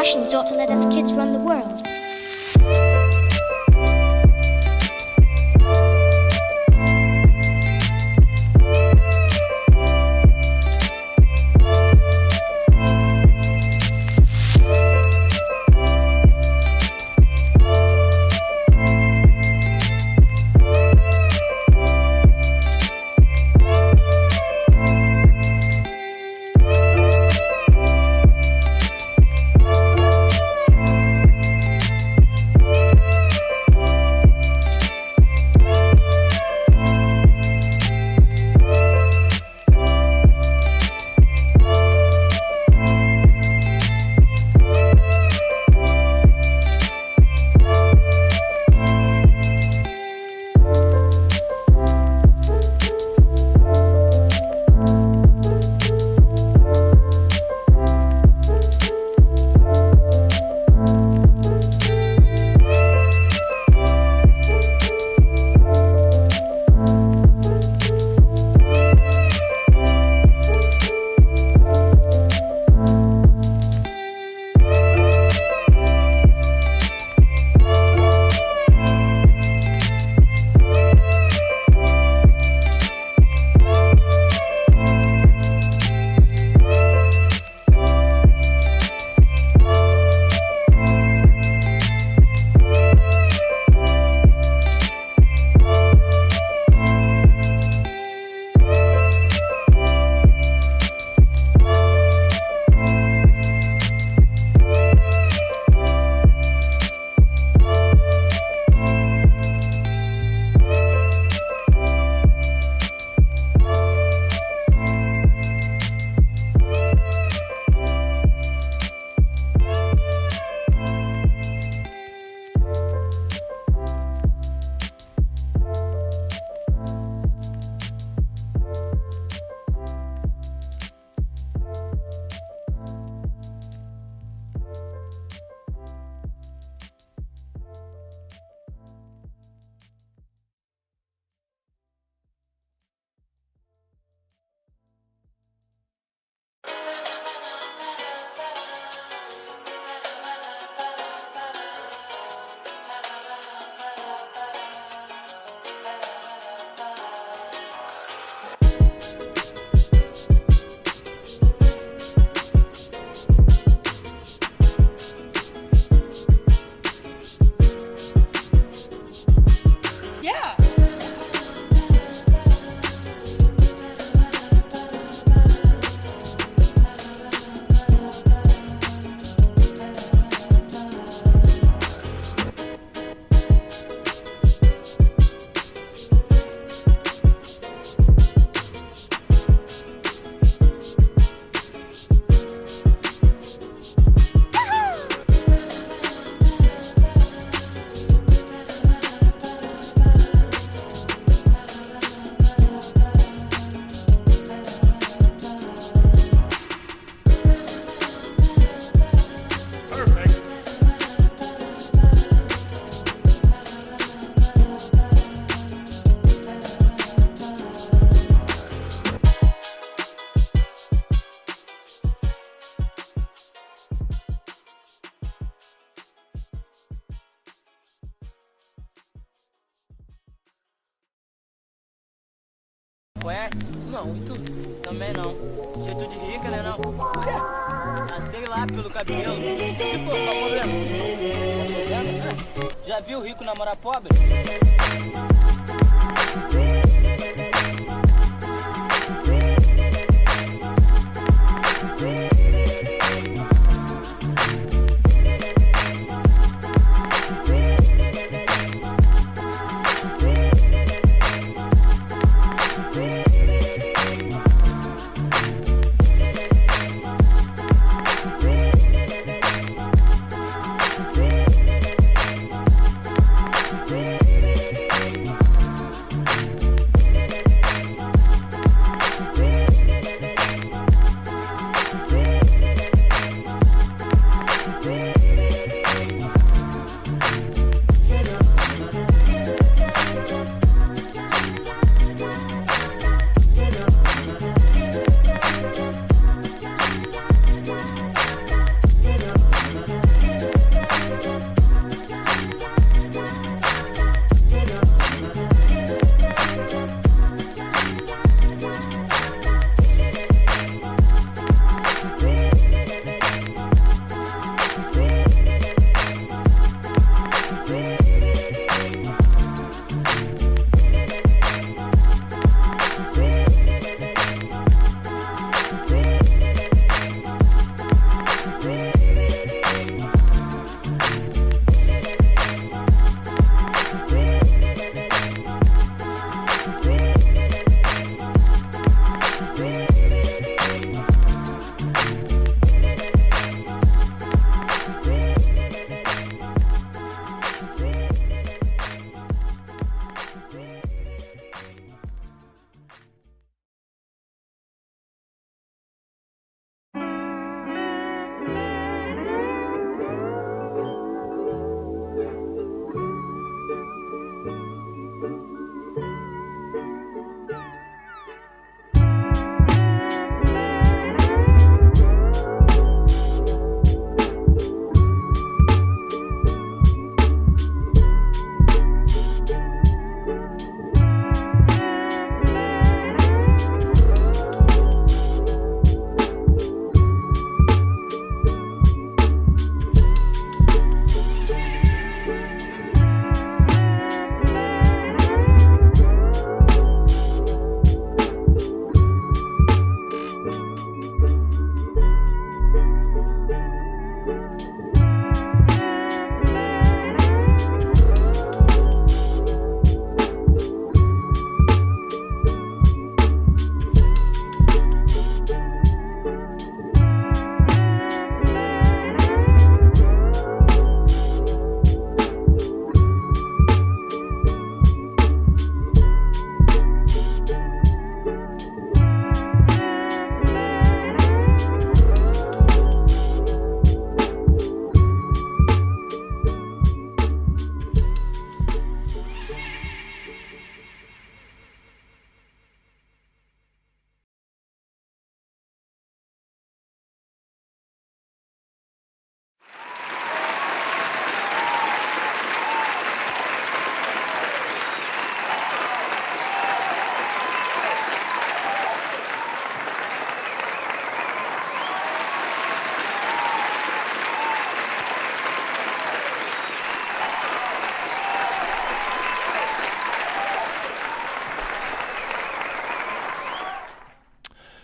Russians ought to let us kids run the world. Conhece? Não, e tu? Também não. Jeito de rica, né não? Por quê? Ah, sei lá, pelo cabelo. Se for, qual o problema? Qual o problema? Já viu rico namorar pobre?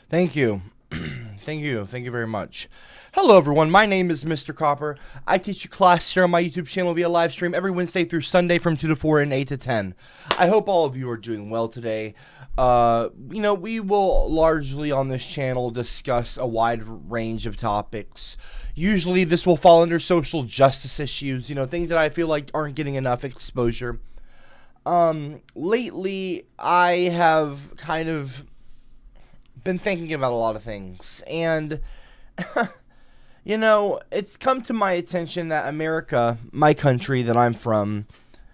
Thank you. Thank you. Thank you very much. Hello, everyone. My name is Mr. Copper. I teach a class here on my YouTube channel via live stream every Wednesday through Sunday from 2 to 4 and 8 to 10. I hope all of you are doing well today. We will largely on this channel discuss a wide range of topics. Usually this will fall under social justice issues, things that I feel like aren't getting enough exposure. Lately, I have kind of been thinking about a lot of things, and it's come to my attention that America, my country that I'm from,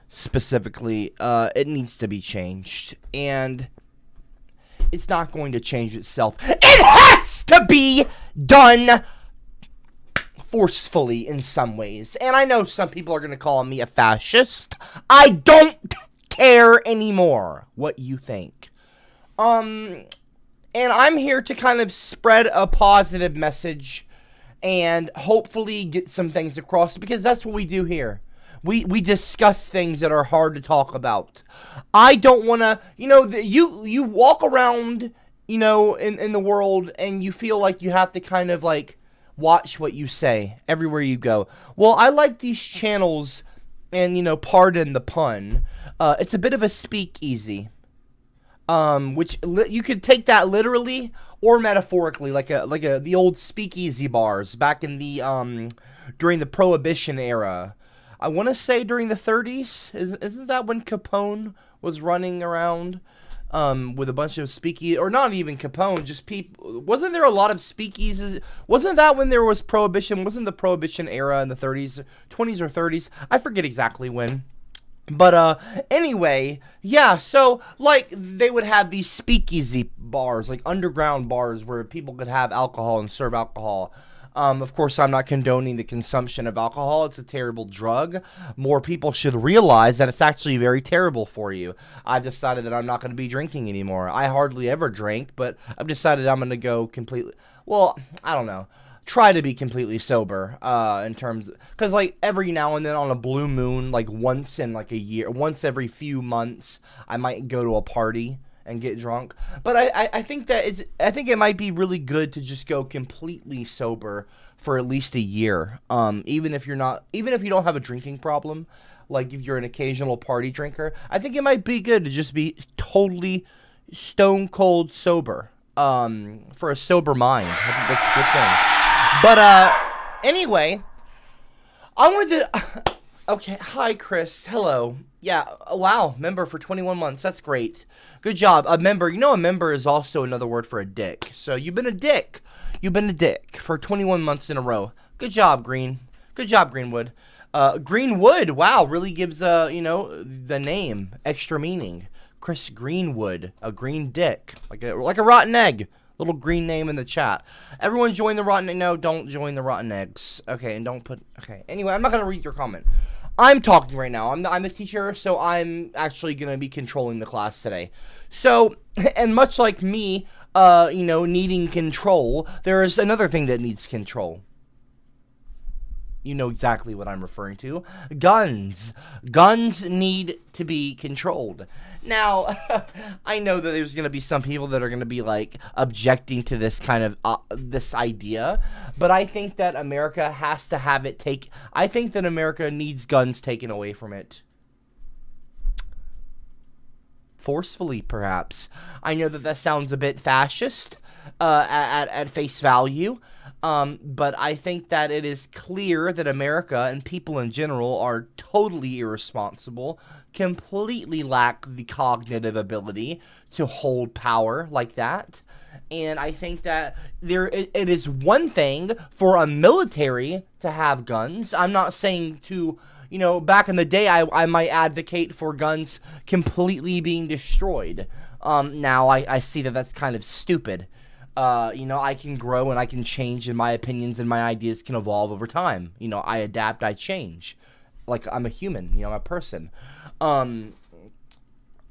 specifically, it needs to be changed, and it's not going to change itself. It has to be done forcefully in some ways, and I know some people are going to call me a fascist. I don't care anymore what you think. And I'm here to kind of spread a positive message and hopefully get some things across, because that's what we do here. We discuss things that are hard to talk about. I don't want to, you walk around, in the world, and you feel like you have to kind of like watch what you say everywhere you go. Well, I like these channels, and pardon the pun, it's a bit of a speakeasy. Which you could take that literally or metaphorically, like the old speakeasy bars back in the during the Prohibition era. I want to say during the 30s. Isn't that when Capone was running around with a bunch of speakeasy, or not even Capone, just people? Wasn't there a lot of speakeasies? Wasn't that when there was Prohibition? Wasn't the Prohibition era in the 30s, 20s or 30s? I forget exactly when. But, anyway, yeah, so, like, they would have these speakeasy bars, like underground bars where people could have alcohol and serve alcohol. Of course, I'm not condoning the consumption of alcohol. It's a terrible drug. More people should realize that it's actually very terrible for you. I've decided that I'm not going to be drinking anymore. I hardly ever drink, but I've decided I'm going to go completely, well, I don't know. Try to be completely sober, in terms, because like every now and then on a blue moon, like once in like a year, once every few months, I might go to a party and get drunk. But I think that I think it might be really good to just go completely sober for at least a year. Even if you don't have a drinking problem, like if you're an occasional party drinker, I think it might be good to just be totally stone cold sober. For a sober mind, I think that's a good thing. But, anyway, I wanted to, okay, hi, Chris, hello, yeah, wow, member for 21 months, that's great, good job. A member, a member is also another word for a dick, so you've been a dick for 21 months in a row. Good job, Greenwood. Greenwood, wow, really gives, the name extra meaning. Chris Greenwood, a green dick, like a rotten egg. Little green name in the chat. Everyone join the rotten. No, don't join the rotten eggs. Okay, and don't put. Okay. Anyway, I'm not gonna read your comment. I'm talking right now. I'm the teacher, so I'm actually gonna be controlling the class today. So, and much like me, needing control, there is another thing that needs control. You know exactly what I'm referring to. Guns. Guns need to be controlled. Now, I know that there's going to be some people that are going to be, like, objecting to this kind of, this idea. But I think that America has to have it I think that America needs guns taken away from it. Forcefully, perhaps. I know that sounds a bit fascist, at face value. But I think that it is clear that America and people in general are totally irresponsible, completely lack the cognitive ability to hold power like that. And I think that it is one thing for a military to have guns. I'm not saying to, back in the day, I might advocate for guns completely being destroyed. Now I see that that's kind of stupid. I can grow and I can change, and my opinions and my ideas can evolve over time. I adapt, I change. Like, I'm a human, I'm a person. And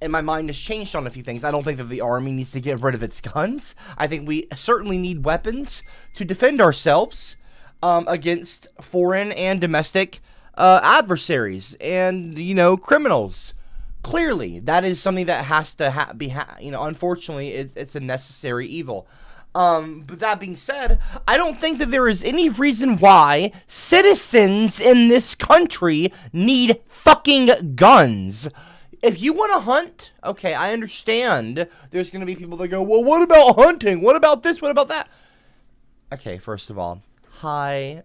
my mind has changed on a few things. I don't think that the army needs to get rid of its guns. I think we certainly need weapons to defend ourselves against foreign and domestic adversaries and, criminals. Clearly, that is something that has to be, unfortunately, it's a necessary evil. But that being said, I don't think that there is any reason why citizens in this country need fucking guns. If you want to hunt, okay, I understand there's going to be people that go, well, what about hunting? What about this? What about that? Okay, first of all, hi.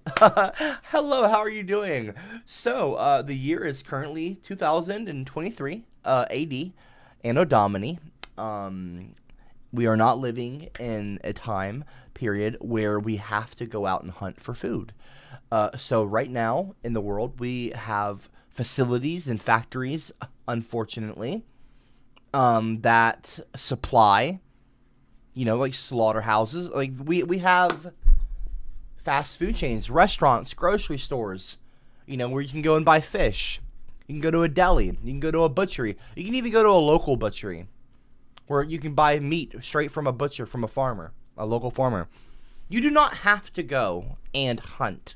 Hello, how are you doing? So, the year is currently 2023, AD, Anno Domini. We are not living in a time period where we have to go out and hunt for food. So right now in the world, we have facilities and factories, unfortunately, that supply, like slaughterhouses. Like we have fast food chains, restaurants, grocery stores, where you can go and buy fish. You can go to a deli. You can go to a butchery. You can even go to a local butchery where you can buy meat straight from a butcher, from a farmer, a local farmer. You do not have to go and hunt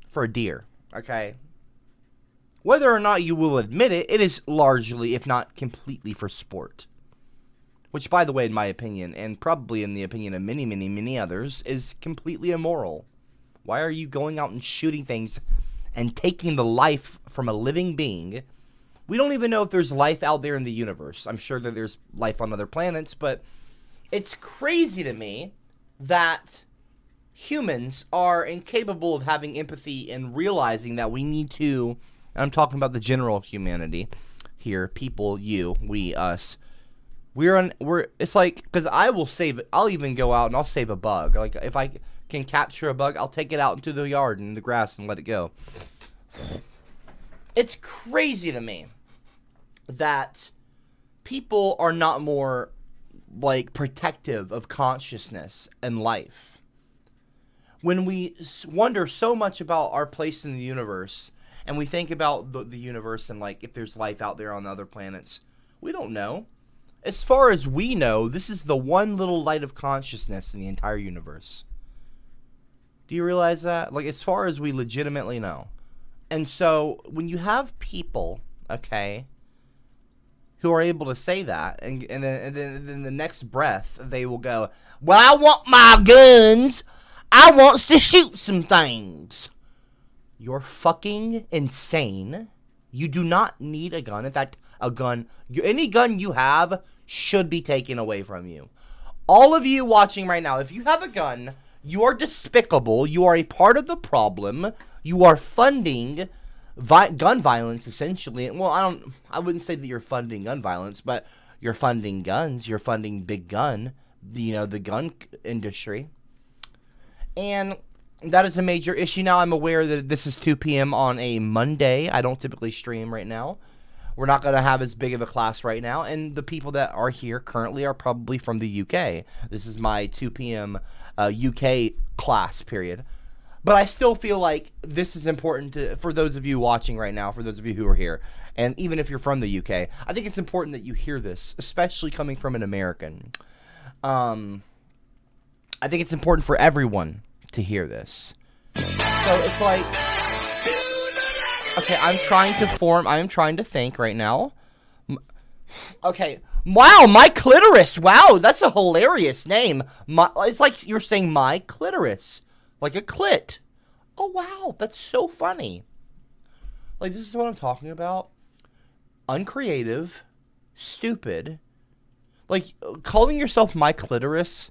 for a deer, okay? Whether or not you will admit it, it is largely, if not completely, for sport. Which, by the way, in my opinion, and probably in the opinion of many, many, many others, is completely immoral. Why are you going out and shooting things and taking the life from a living being? We don't even know if there's life out there in the universe. I'm sure that there's life on other planets, but it's crazy to me that humans are incapable of having empathy and realizing that we need to, and I'm talking about the general humanity here, people, you, we, us. It's like, because I'll even go out and I'll save a bug. Like, if I can capture a bug, I'll take it out into the yard and the grass and let it go. It's crazy to me that people are not more, protective of consciousness and life. When we wonder so much about our place in the universe, and we think about the universe and, if there's life out there on other planets, we don't know. As far as we know, this is the one little light of consciousness in the entire universe. Do you realize that? As far as we legitimately know. And so, when you have people, okay, who are able to say that, and then the next breath, they will go, well, I want my guns. I wants to shoot some things. You're fucking insane. You do not need a gun. In fact, any gun you have should be taken away from you. All of you watching right now, if you have a gun, you are despicable. You are a part of the problem. You are funding gun violence, essentially. Well, I wouldn't say that you're funding gun violence, but you're funding guns. You're funding big gun, the gun industry. And that is a major issue. Now, I'm aware that this is 2 p.m. on a Monday. I don't typically stream right now. We're not going to have as big of a class right now. And the people that are here currently are probably from the UK. This is my 2 p.m. UK class period. But I still feel like this is important for those of you watching right now, for those of you who are here. And even if you're from the UK, I think it's important that you hear this, especially coming from an American. I think it's important for everyone to hear this. So it's like, okay, I am trying to think right now. Okay, wow, my clitoris. Wow, that's a hilarious name. It's like you're saying my clitoris, like a clit. Oh wow, that's so funny. This is what I'm talking about. Uncreative, stupid. Calling yourself my clitoris.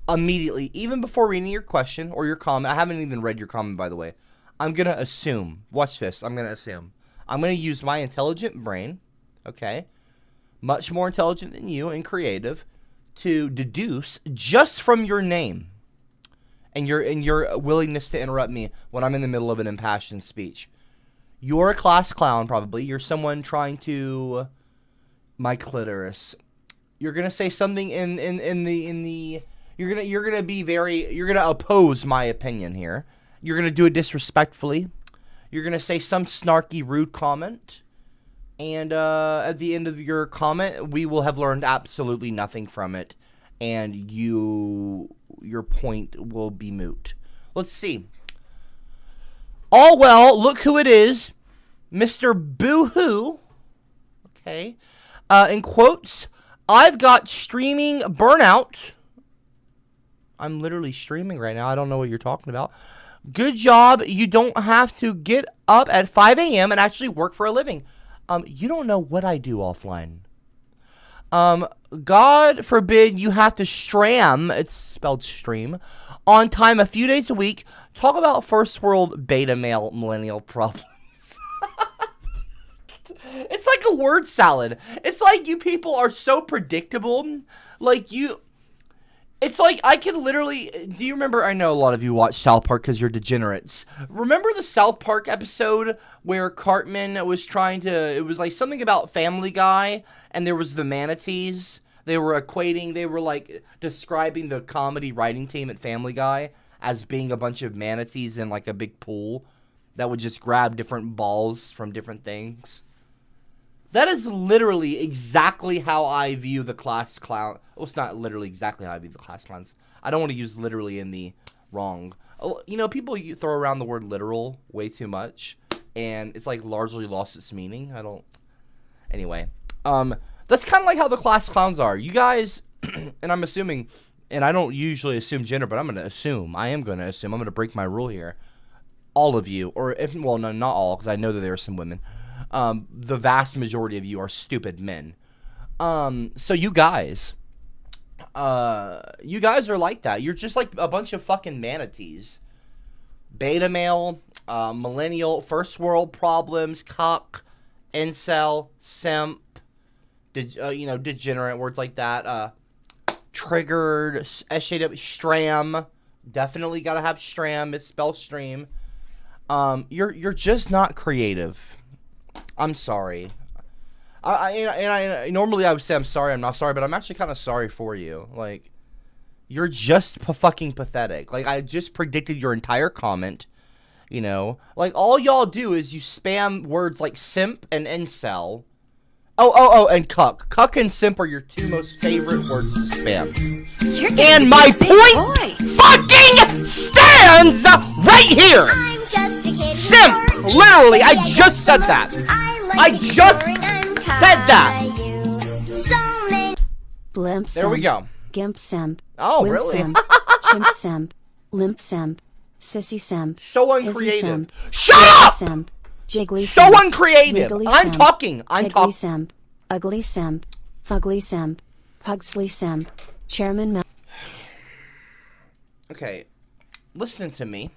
Immediately, even before reading your question or your comment, I haven't even read your comment, by the way. I'm going to assume, watch this, I'm going to assume. I'm going to use my intelligent brain, okay, much more intelligent than you and creative, to deduce just from your name and your willingness to interrupt me when I'm in the middle of an impassioned speech. You're a class clown, probably. You're someone trying to, my clitoris. You're going to say something in the You're gonna oppose my opinion here. You're gonna do it disrespectfully. You're gonna say some snarky, rude comment, and at the end of your comment, we will have learned absolutely nothing from it, and your point will be moot. Let's see. All well, look who it is, Mr. Boo-hoo. Okay, in quotes, I've got streaming burnout. I'm literally streaming right now. I don't know what you're talking about. Good job. You don't have to get up at 5 a.m. and actually work for a living. You don't know what I do offline. God forbid you have to stram, it's spelled stream, on time a few days a week. Talk about first world beta male millennial problems. It's like a word salad. It's like you people are so predictable. Like you... It's like I could literally... Do you remember... I know a lot of you watch South Park because you're degenerates. Remember the South Park episode where Cartman was trying to... It was like something about Family Guy, and there was the manatees. They were equating... They were like describing the comedy writing team at Family Guy as being a bunch of manatees in like a big pool that would just grab different balls from different things. That is literally exactly how I view the class clown. Well, it's not literally exactly how I view the class clowns. I don't want to use literally in the wrong. You know, people throw around the word literal way too much, and it's like largely lost its meaning. I don't. Anyway, that's kind of like how the class clowns are. You guys, and I'm assuming, and I don't usually assume gender, but I'm going to assume. I am going to assume. I'm going to break my rule here. All of you, or if, well, no, not all, because I know that there are some women. The vast majority of you are stupid men. So you guys are like that. You're just like a bunch of fucking manatees. Beta male, millennial, first world problems, cock, incel, simp, degenerate, words like that. Triggered, SJW, stram. Definitely gotta have stram. It's spelled stream. You're just not creative. I'm sorry. I normally I would say I'm sorry, I'm not sorry, but I'm actually kind of sorry for you. Like, you're just fucking pathetic. Like, I just predicted your entire comment, you know? Like, all y'all do is you spam words like simp and incel. Oh, and cuck. Cuck and simp are your two most favorite words to spam. And my point fucking stands right here! Simp! Literally, I just said that! I just said that! Blimp simp. There we go. Gimp simp. Oh, Wimp really? Simp, chimp simp. Limp simp. Sissy simp. So Izzy uncreative. simp. Shut Wiggly up! Simp. Jiggly So simp. uncreative. Wiggly I'm simp. talking. I'm Piggly talking. simp. Ugly simp. Fugly simp. Pugsley simp. Chairman Mel. Okay, listen to me.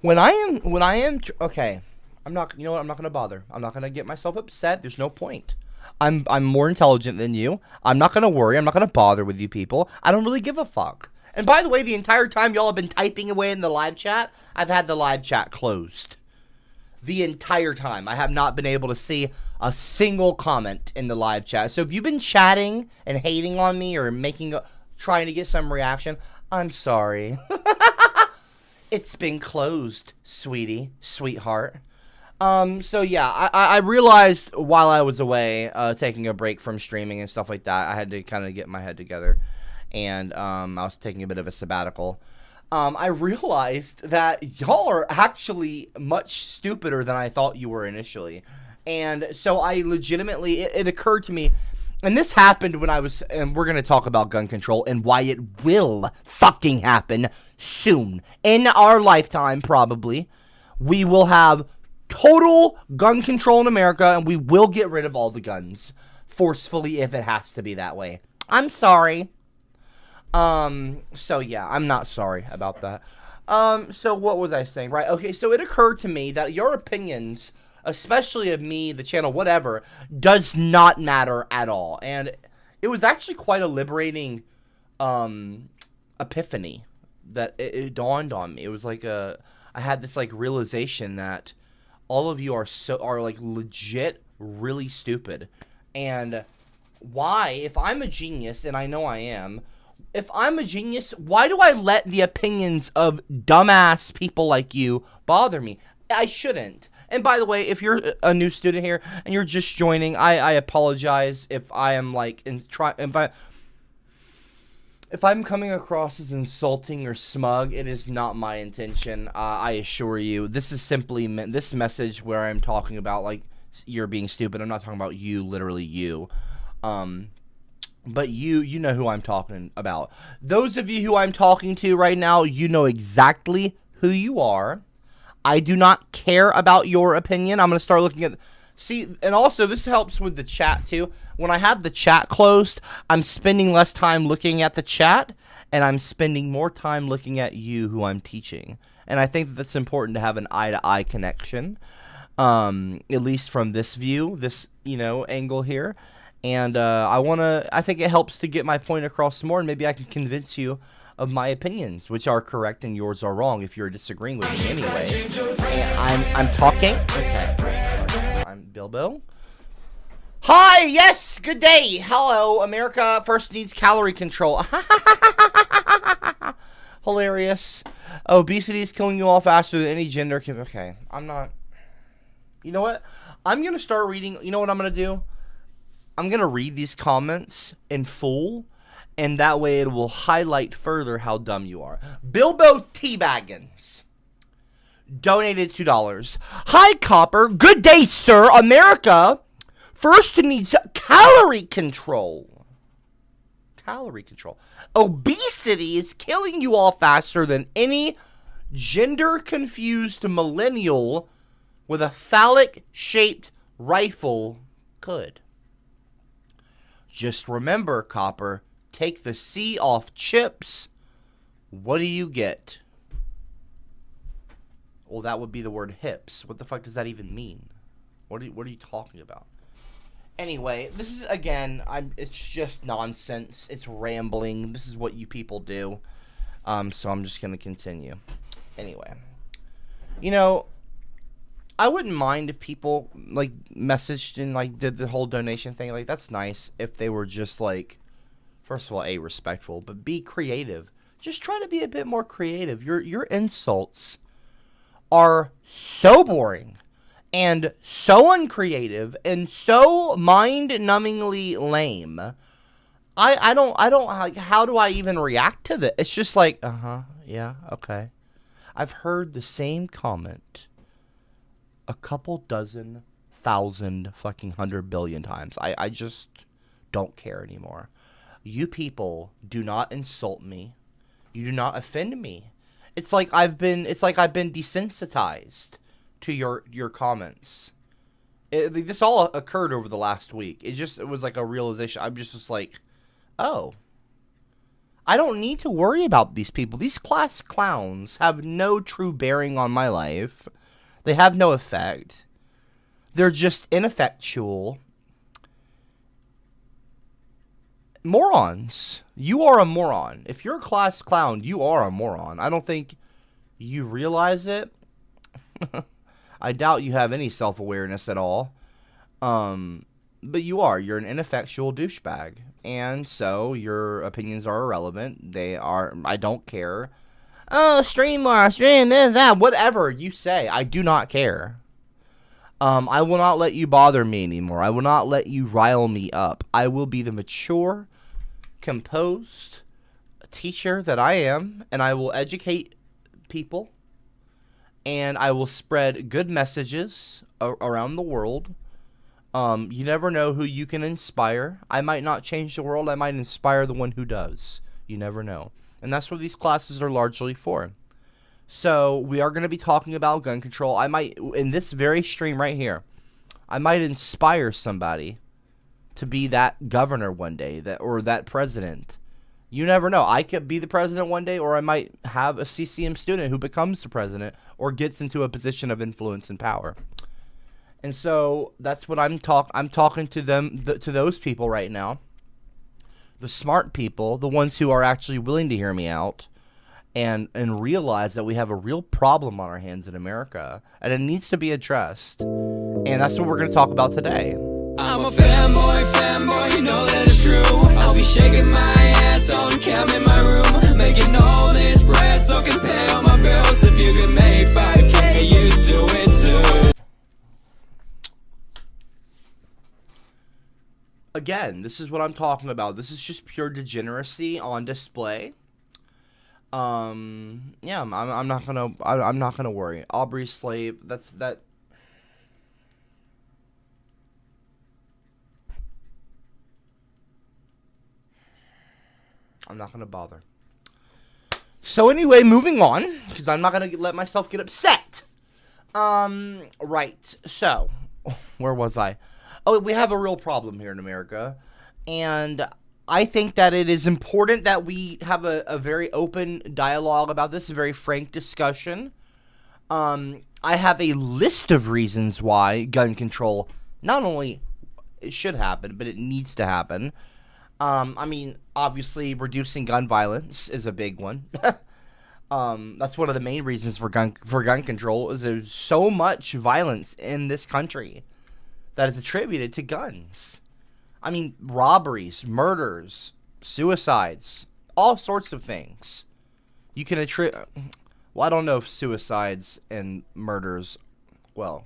When I am, okay, I'm not, you know what, I'm not going to bother. I'm not going to get myself upset. There's no point. I'm more intelligent than you. I'm not going to worry. I'm not going to bother with you people. I don't really give a fuck. And by the way, the entire time y'all have been typing away in the live chat, I've had the live chat closed. The entire time. I have not been able to see a single comment in the live chat. So if you've been chatting and hating on me or trying to get some reaction, I'm sorry. It's been closed, sweetie, sweetheart. So yeah, I realized while I was away, taking a break from streaming and stuff like that, I had to kind of get my head together. And I was taking a bit of a sabbatical. I realized that y'all are actually much stupider than I thought you were initially. And so I legitimately, it occurred to me, and this happened when I was, and we're going to talk about gun control and why it will fucking happen soon. In our lifetime, probably, we will have total gun control in America, and we will get rid of all the guns forcefully if it has to be that way. I'm sorry. So yeah, I'm not sorry about that. So what was I saying? Right, okay, so it occurred to me that your opinions, especially of me, the channel, whatever, does not matter at all. And it was actually quite a liberating, epiphany that it dawned on me. It was like I had this, like, realization that all of you are like, legit really stupid. And why, if I'm a genius, and I know I am, if I'm a genius, why do I let the opinions of dumbass people like you bother me? I shouldn't. And by the way, if you're a new student here and you're just joining, I apologize if I am like if I'm coming across as insulting or smug. It is not my intention. I assure you. This is simply this message where I'm talking about like you're being stupid. I'm not talking about you, literally you. But you know who I'm talking about. Those of you who I'm talking to right now, you know exactly who you are. I do not care about your opinion. I'm going to start looking at... See, and also this helps with the chat too. When I have the chat closed, I'm spending less time looking at the chat, and I'm spending more time looking at you who I'm teaching. And I think that's important to have an eye-to-eye connection, at least from this view, this, angle here. And I think it helps to get my point across more, and maybe I can convince you of my opinions, which are correct and yours are wrong if you're disagreeing with me anyway. I'm talking. Okay. I'm Bilbo. Hi, yes, good day. Hello, America first needs calorie control. Hilarious. Obesity is killing you all faster than any gender can. Okay, I'm not. You know what? I'm going to start reading. You know what I'm going to do? I'm going to read these comments in full, and that way it will highlight further how dumb you are. Bilbo Teabaggins donated $2. Hi, Copper. Good day, sir. America first needs calorie control. Calorie control. Obesity is killing you all faster than any gender-confused millennial with a phallic-shaped rifle could. Just remember, Copper, take the C off chips. What do you get? Well, that would be the word hips. What the fuck does that even mean? What are you talking about? Anyway, this is, again, it's just nonsense. It's rambling. This is what you people do. So I'm just going to continue. Anyway. I wouldn't mind if people, messaged and, did the whole donation thing. That's nice if they were just, first of all, A, respectful, but B, creative. Just try to be a bit more creative. Your insults are so boring and so uncreative and so mind-numbingly lame. I don't, how do I even react to this? It's just yeah, okay. I've heard the same comment a couple dozen, thousand, fucking 100 billion times. I just don't care anymore. You people do not insult me. You do not offend me. It's like I've been desensitized to your comments. This all occurred over the last week. It was like a realization. I'm just like, oh, I don't need to worry about these people. These class clowns have no true bearing on my life. They have no effect. They're just ineffectual morons. You are a moron. If you're a class clown, you are a moron. I don't think you realize it. I doubt you have any self-awareness at all. But you are. You're an ineffectual douchebag. And so your opinions are irrelevant. They are. I don't care. Oh, stream more, stream this, that, whatever you say. I do not care. I will not let you bother me anymore. I will not let you rile me up. I will be the mature, composed teacher that I am, and I will educate people, and I will spread good messages around the world. You never know who you can inspire. I might not change the world. I might inspire the one who does. You never know. And that's what these classes are largely for. So we are going to be talking about gun control. I might, in this very stream right here, I might inspire somebody to be that governor one day, or that president. You never know. I could be the president one day, or I might have a CCM student who becomes the president or gets into a position of influence and power. And so that's what I'm talking to them, to those people right now. The smart people, the ones who are actually willing to hear me out and realize that we have a real problem on our hands in America, and it needs to be addressed. And that's what we're going to talk about today. I'm a fanboy, you know that it's true. I'll be shaking my ass on cam in my room, making all this bread so I can pay all my bills. If you can make 5K, you do it too. Again, this is what I'm talking about. This is just pure degeneracy on display. Yeah, I'm not gonna worry. Aubrey Slave, that. I'm not gonna bother. So anyway, moving on, because I'm not gonna let myself get upset. Right. So, where was I? Oh, we have a real problem here in America, and I think that it is important that we have a very open dialogue about this, a very frank discussion. I have a list of reasons why gun control not only it should happen, but it needs to happen. I mean, obviously, reducing gun violence is a big one. That's one of the main reasons for gun control is there's so much violence in this country that is attributed to guns. I mean, robberies, murders, suicides, all sorts of things. You can attribute. Well, I don't know if suicides and murders. Well,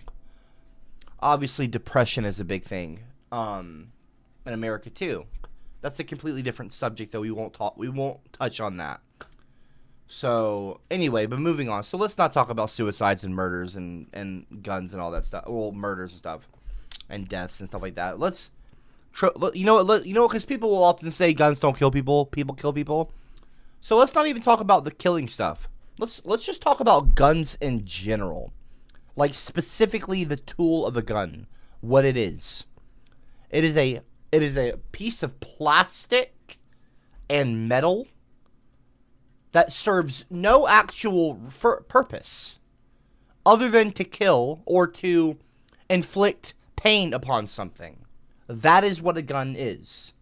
obviously, depression is a big thing. In America too. That's a completely different subject, though. We won't touch on that. So anyway, but moving on. So let's not talk about suicides and murders and guns and all that stuff. Well, murders and stuff, and deaths and stuff like that. Because people will often say guns don't kill people. People kill people. So let's not even talk about the killing stuff. Let's just talk about guns in general, like specifically the tool of a gun. What it is. It is a piece of plastic and metal that serves no actual purpose other than to kill or to inflict pain upon something. That is what a gun is.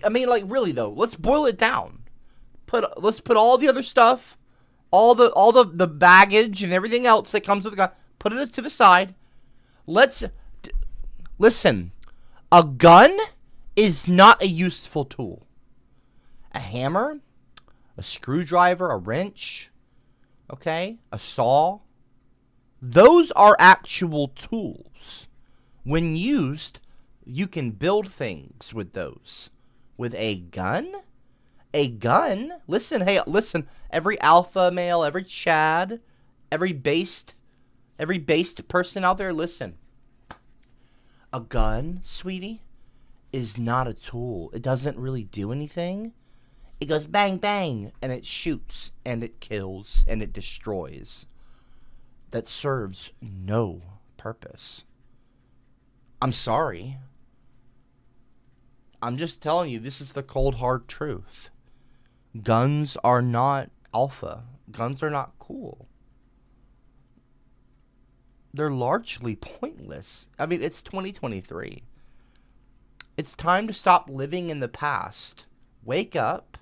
I mean, like, really though, let's boil it down. Let's put all the other stuff, all the baggage and everything else that comes with a gun, put it to the side. Listen, a gun is not a useful tool. A hammer, a screwdriver, a wrench, okay, a saw. Those are actual tools. When used, you can build things with those. With a gun, listen, every alpha male, every Chad, every based person out there, listen. A gun, sweetie, is not a tool. It doesn't really do anything. It goes bang, bang, and it shoots, and it kills, and it destroys. That serves no purpose. I'm sorry. I'm just telling you, this is the cold, hard truth. Guns are not alpha. Guns are not cool. They're largely pointless. I mean, it's 2023. It's time to stop living in the past. Wake up.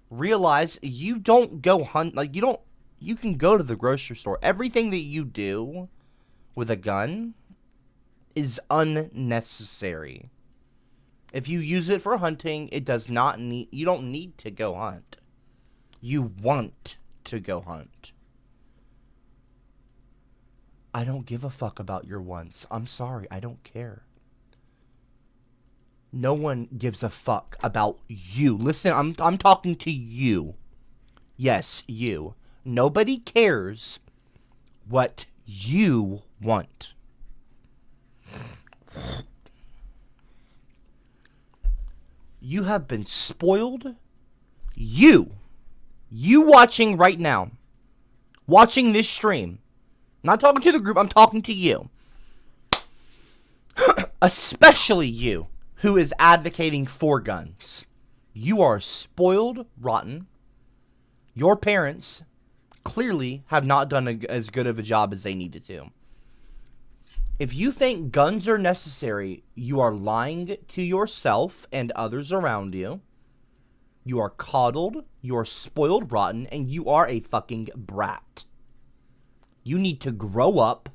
Realize you don't go hunt. You can go to the grocery store. Everything that you do with a gun is unnecessary. If you use it for hunting, you don't need to go hunt. You want to go hunt. I don't give a fuck about your wants. I'm sorry, I don't care. No one gives a fuck about you. Listen, I'm talking to you. Yes, you. Nobody cares what you want. You have been spoiled. You watching right now, watching this stream. I'm not talking to the group, I'm talking to you. Especially you, who is advocating for guns. You are spoiled rotten. Your parents clearly have not done as good of a job as they needed to. If you think guns are necessary, you are lying to yourself and others around you. You are coddled, you are spoiled rotten, and you are a fucking brat. You need to grow up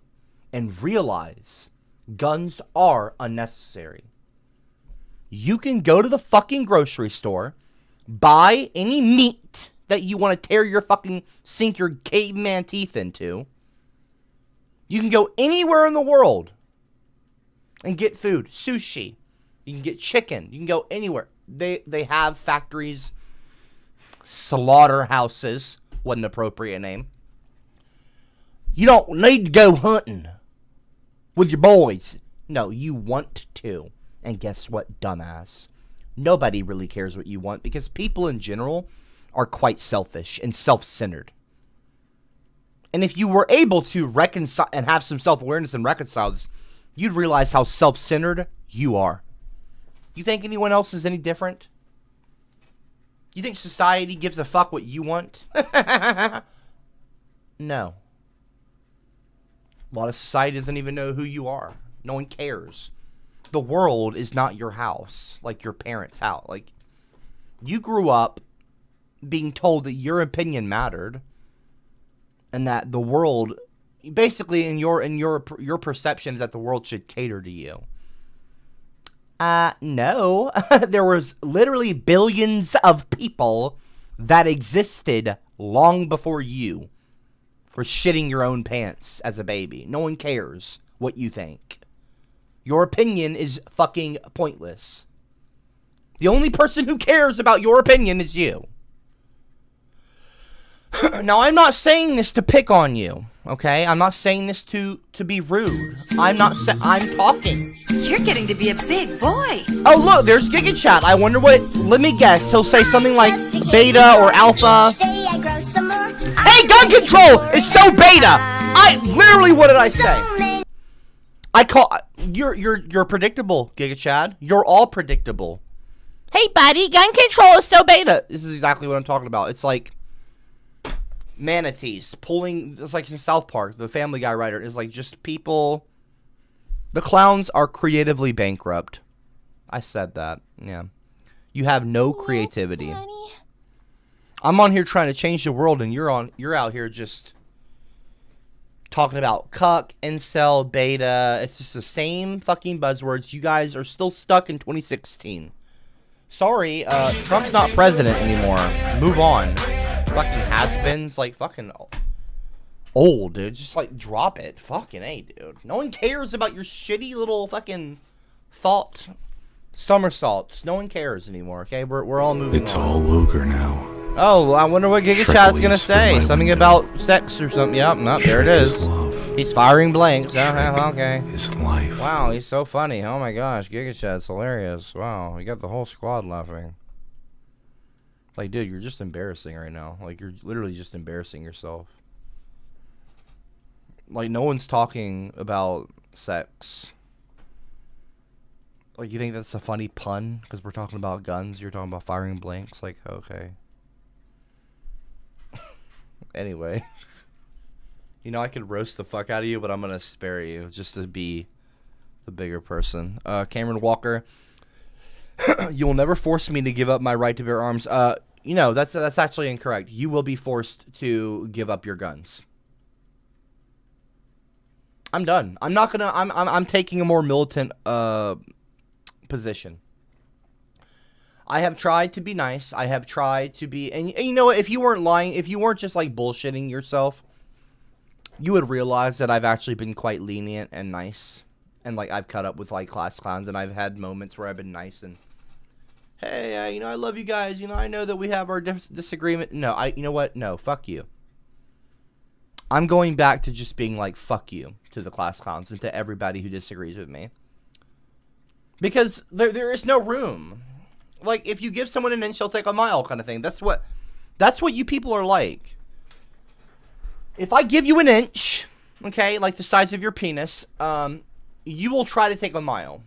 and realize guns are unnecessary. You can go to the fucking grocery store, buy any meat that you want to sink your caveman teeth into. You can go anywhere in the world and get food. Sushi. You can get chicken. You can go anywhere. They have factories, slaughterhouses. What an appropriate name. You don't need to go hunting with your boys. No, you want to. And guess what, dumbass? Nobody really cares what you want because people in general are quite selfish and self-centered. And if you were able to reconcile and have some self-awareness and reconcile this, you'd realize how self-centered you are. You think anyone else is any different? You think society gives a fuck what you want? No. A lot of society doesn't even know who you are. No one cares. The world is not your house, like your parents' house. Like, you grew up being told that your opinion mattered, and that the world, basically, in your perception, is that the world should cater to you. No. There was literally billions of people that existed long before you for shitting your own pants as a baby. No one cares what you think. Your opinion is fucking pointless. The only person who cares about your opinion is you. Now, I'm not saying this to pick on you, okay? I'm not saying this to be rude. I'm talking. You're getting to be a big boy. Oh, look, there's Giga Chat. I wonder what, let me guess. He'll say something like beta or alpha. Hey, gun control! It's so beta! Literally, what did I say? You're predictable, Giga Chad. You're all predictable. Hey, buddy, gun control is so beta. This is exactly what I'm talking about. It's like manatees pulling, it's like in South Park, the Family Guy writer is like just people. The clowns are creatively bankrupt. I said that. Yeah. You have no creativity. I'm on here trying to change the world, and you're out here just talking about cuck, incel, beta. It's just the same fucking buzzwords. You guys are still stuck in 2016. Sorry, Trump's not president anymore. Move on. Fucking has-beens, like, fucking old, dude. Just, like, drop it. Fucking A, dude. No one cares about your shitty little fucking thought somersaults. No one cares anymore, okay? We're all moving on. It's all ogre now. Oh, I wonder what Giga Chat's gonna say. Something about sex or something. Yep, no, there it is. He's firing blanks. Okay. His life. Wow, he's so funny. Oh my gosh, Giga Chat's hilarious. Wow, you got the whole squad laughing. Like, dude, you're just embarrassing right now. Like, you're literally just embarrassing yourself. Like, no one's talking about sex. Like, you think that's a funny pun? Because we're talking about guns, you're talking about firing blanks? Like, okay. Anyway. You know, I could roast the fuck out of you, but I'm going to spare you just to be the bigger person. Cameron Walker. You will never force me to give up my right to bear arms. You know, that's actually incorrect. You will be forced to give up your guns. I'm done. I'm not gonna. I'm taking a more militant position. I have tried to be nice. I have tried to be, and you know what? If you weren't lying, if you weren't just like bullshitting yourself, you would realize that I've actually been quite lenient and nice. And, like, I've cut up with, like, class clowns, and I've had moments where I've been nice and, hey, you know, I love you guys. You know, I know that we have our disagreement. No, you know what? No, fuck you. I'm going back to just being like, fuck you to the class clowns and to everybody who disagrees with me. Because there is no room. Like, if you give someone an inch, they'll take a mile kind of thing. That's what you people are like. If I give you an inch, okay, like the size of your penis, you will try to take a mile.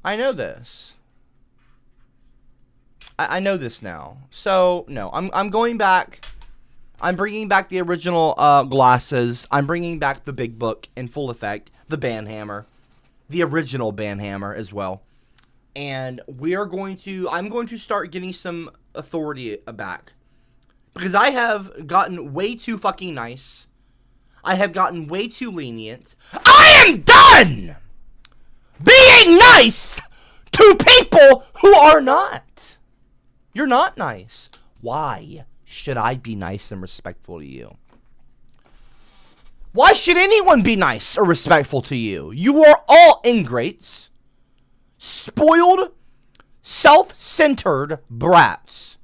I know this. I know this now. So, no, I'm going back. I'm bringing back the original glasses. I'm bringing back the big book in full effect. The band hammer. The original band hammer as well. And I'm going to start getting some authority back. Because I have gotten way too fucking nice. I have gotten way too lenient. I am done being nice to people who are not. You're not nice. Why should I be nice and respectful to you? Why should anyone be nice or respectful to you? You are all ingrates, spoiled, self-centered brats,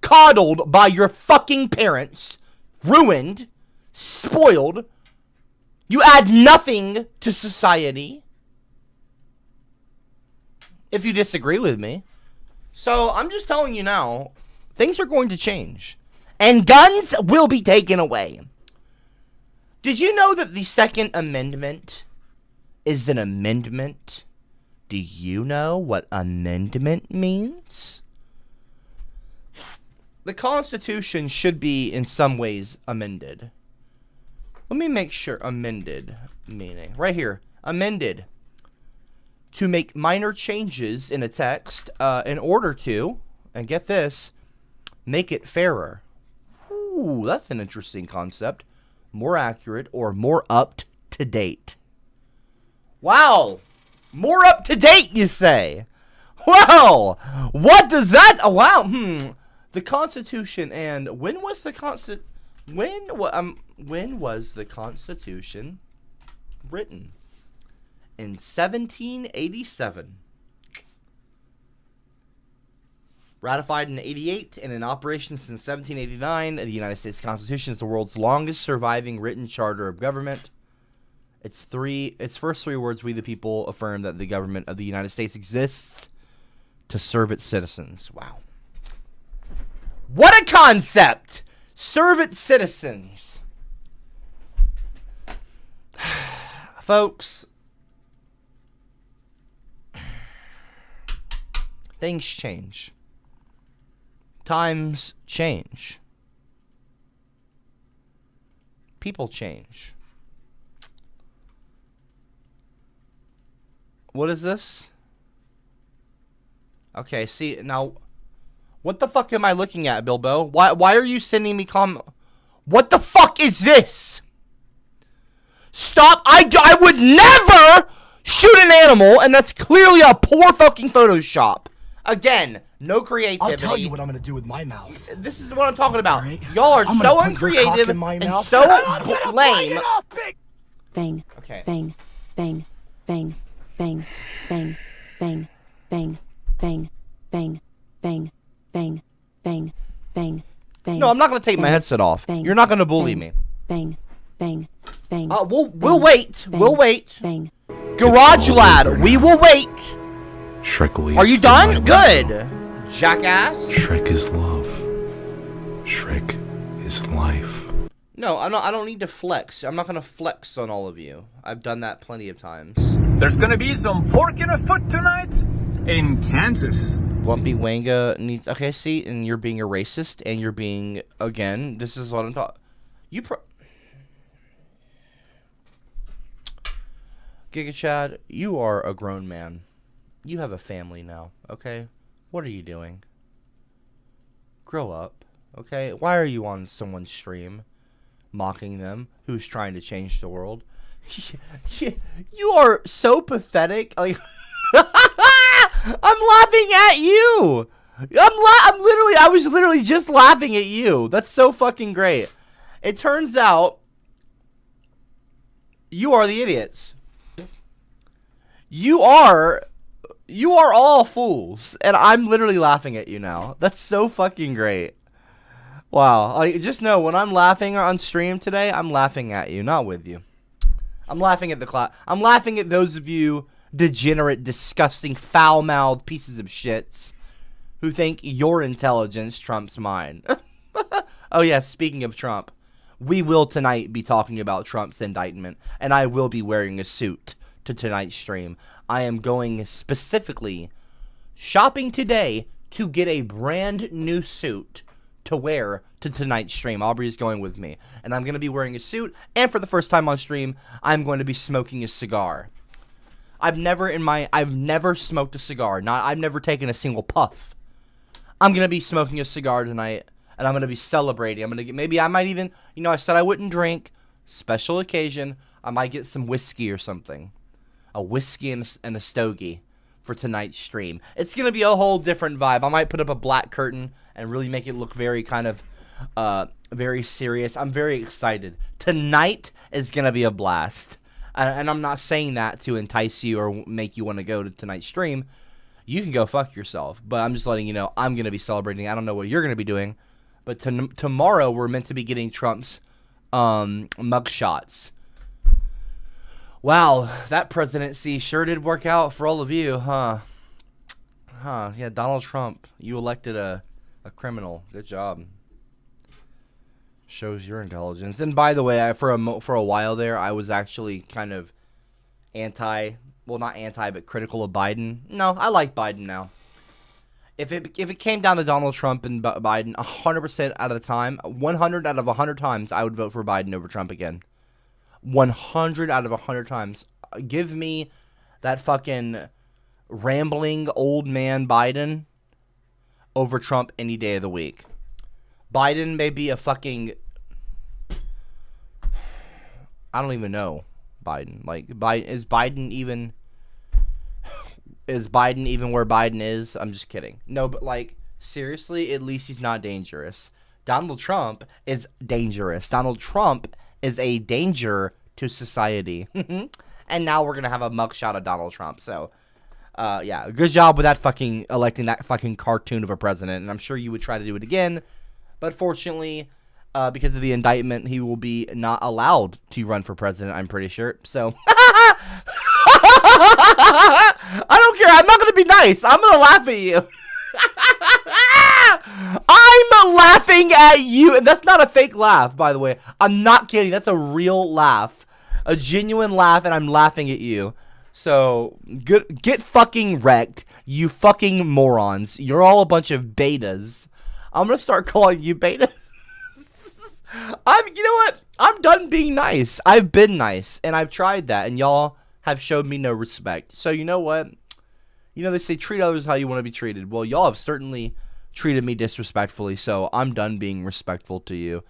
coddled by your fucking parents, ruined, spoiled. You add nothing to society. if you disagree with me. So I'm just telling you now, things are going to change. And guns will be taken away. Did you know that the Second Amendment is an amendment? Do you know what amendment means? The Constitution should be in some ways amended. Let me make sure. Amended meaning. Right here. Amended. To make minor changes in a text in order to, and get this, make it fairer. Ooh, that's an interesting concept. More accurate or more up to date. Wow. More up to date, you say? Well, what does that? Oh, wow. The Constitution and when was the when was the Constitution written? In 1787. Ratified in 88 and in operation since 1789, the United States Constitution is the world's longest surviving written charter of government. Its first three words, we the people affirm that the government of the United States exists to serve its citizens. Wow. What a concept! Serve its citizens. Folks, things change. Times change. People change. What is this? Okay, see, now, what the fuck am I looking at, Bilbo? Why are you sending me What the fuck is this? Stop, I would never shoot an animal, and that's clearly a poor fucking Photoshop. Again, no creativity. I'll tell you what I'm gonna do with my mouth. This is what I'm talking about. Right. Y'all are I'm so gonna put your cock uncreative in my and mouth. so I'm gonna lame. bite it up, big- Bang. Okay. Bang. Bang. Bang. Bang. Bang. Bang. Bang. Bang. Bang. Bang. Bang. Bang. Bang. Bang. No, I'm not gonna take my Bang. headset off. Bang. You're not gonna bully Bang. me. Bang. Bang. Bang. We'll wait. Bang. We'll wait. Bang. Garage lad, we will wait. Shrek leads Are you to my done? window. Good. Jackass. Shrek is love. Shrek is life. No, I don't need to flex. I'm not gonna flex on all of you. I've done that plenty of times. There's gonna be some pork in a foot tonight in Kansas. Grumpy Wanga needs. Okay, see, and you're being a racist, and you're being again. This is what I'm talking. Giga Chad, you are a grown man. You have a family now. Okay, what are you doing? Grow up. Okay, why are you on someone's stream, mocking them who's trying to change the world? You are so pathetic. Like, I'm laughing at you. I was literally just laughing at you. That's so fucking great. It turns out you are the idiots. You are all fools, and I'm literally laughing at you now. That's so fucking great. Wow. Like, just know, when I'm laughing on stream today, I'm laughing at you, not with you. I'm laughing at the class. I'm laughing at those of you degenerate, disgusting, foul-mouthed pieces of shits who think your intelligence trumps mine. Oh yeah, speaking of Trump, we will tonight be talking about Trump's indictment, and I will be wearing a suit to tonight's stream. I am going specifically shopping today to get a brand new suit to wear to tonight's stream. Aubrey is going with me, and I'm going to be wearing a suit, and for the first time on stream, I'm going to be smoking a cigar. I've never smoked a cigar. I've never taken a single puff. I'm going to be smoking a cigar tonight, and I'm going to be celebrating. I'm going to get, maybe I might even, I said I wouldn't drink. Special occasion, I might get some whiskey or something. A whiskey and a stogie for tonight's stream. It's going to be a whole different vibe. I might put up a black curtain and really make it look very kind of, very serious. I'm very excited. Tonight is going to be a blast. And I'm not saying that to entice you or make you want to go to tonight's stream. You can go fuck yourself. But I'm just letting you know I'm going to be celebrating. I don't know what you're going to be doing. But tomorrow we're meant to be getting Trump's mugshots. Wow, that presidency sure did work out for all of you, huh? Huh, yeah, Donald Trump. You elected a criminal. Good job. Shows your intelligence. And by the way, for a while there, I was actually kind of not anti, but critical of Biden. No, I like Biden now. If it came down to Donald Trump and Biden, 100% out of the time, 100 out of 100 times, I would vote for Biden over Trump again. 100 out of 100 times. Give me that fucking rambling old man Biden over Trump any day of the week. Biden may be a fucking... I don't even know Biden. Like, is Biden even where Biden is? I'm just kidding. No, but like, seriously, at least he's not dangerous. Donald Trump is dangerous. Donald Trump is a danger to society. And now we're gonna have a mugshot of Donald Trump. So, yeah, good job with that fucking electing that fucking cartoon of a president. And I'm sure you would try to do it again, but fortunately, because of the indictment, he will be not allowed to run for president. I'm pretty sure. So, I don't care. I'm not gonna be nice. I'm gonna laugh at you. I'm laughing at you, and that's not a fake laugh, by the way. I'm not kidding. That's a real laugh, a genuine laugh, and I'm laughing at you. So, get fucking wrecked, you fucking morons. You're all a bunch of betas. I'm gonna start calling you betas. You know what? I'm done being nice. I've been nice, and I've tried that, and y'all have showed me no respect. So, you know what? You know, they say treat others how you want to be treated. Well, y'all have certainly treated me disrespectfully, so I'm done being respectful to you.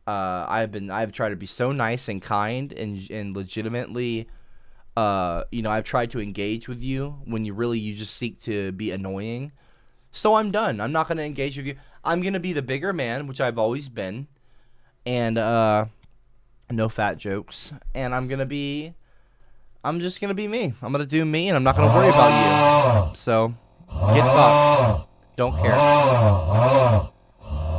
I've tried to be so nice and kind and legitimately, I've tried to engage with you when you just seek to be annoying. So I'm done. I'm not going to engage with you. I'm going to be the bigger man, which I've always been, and no fat jokes. And I'm just going to be me. I'm going to do me, and I'm not going to worry about you. So, get fucked. Don't care.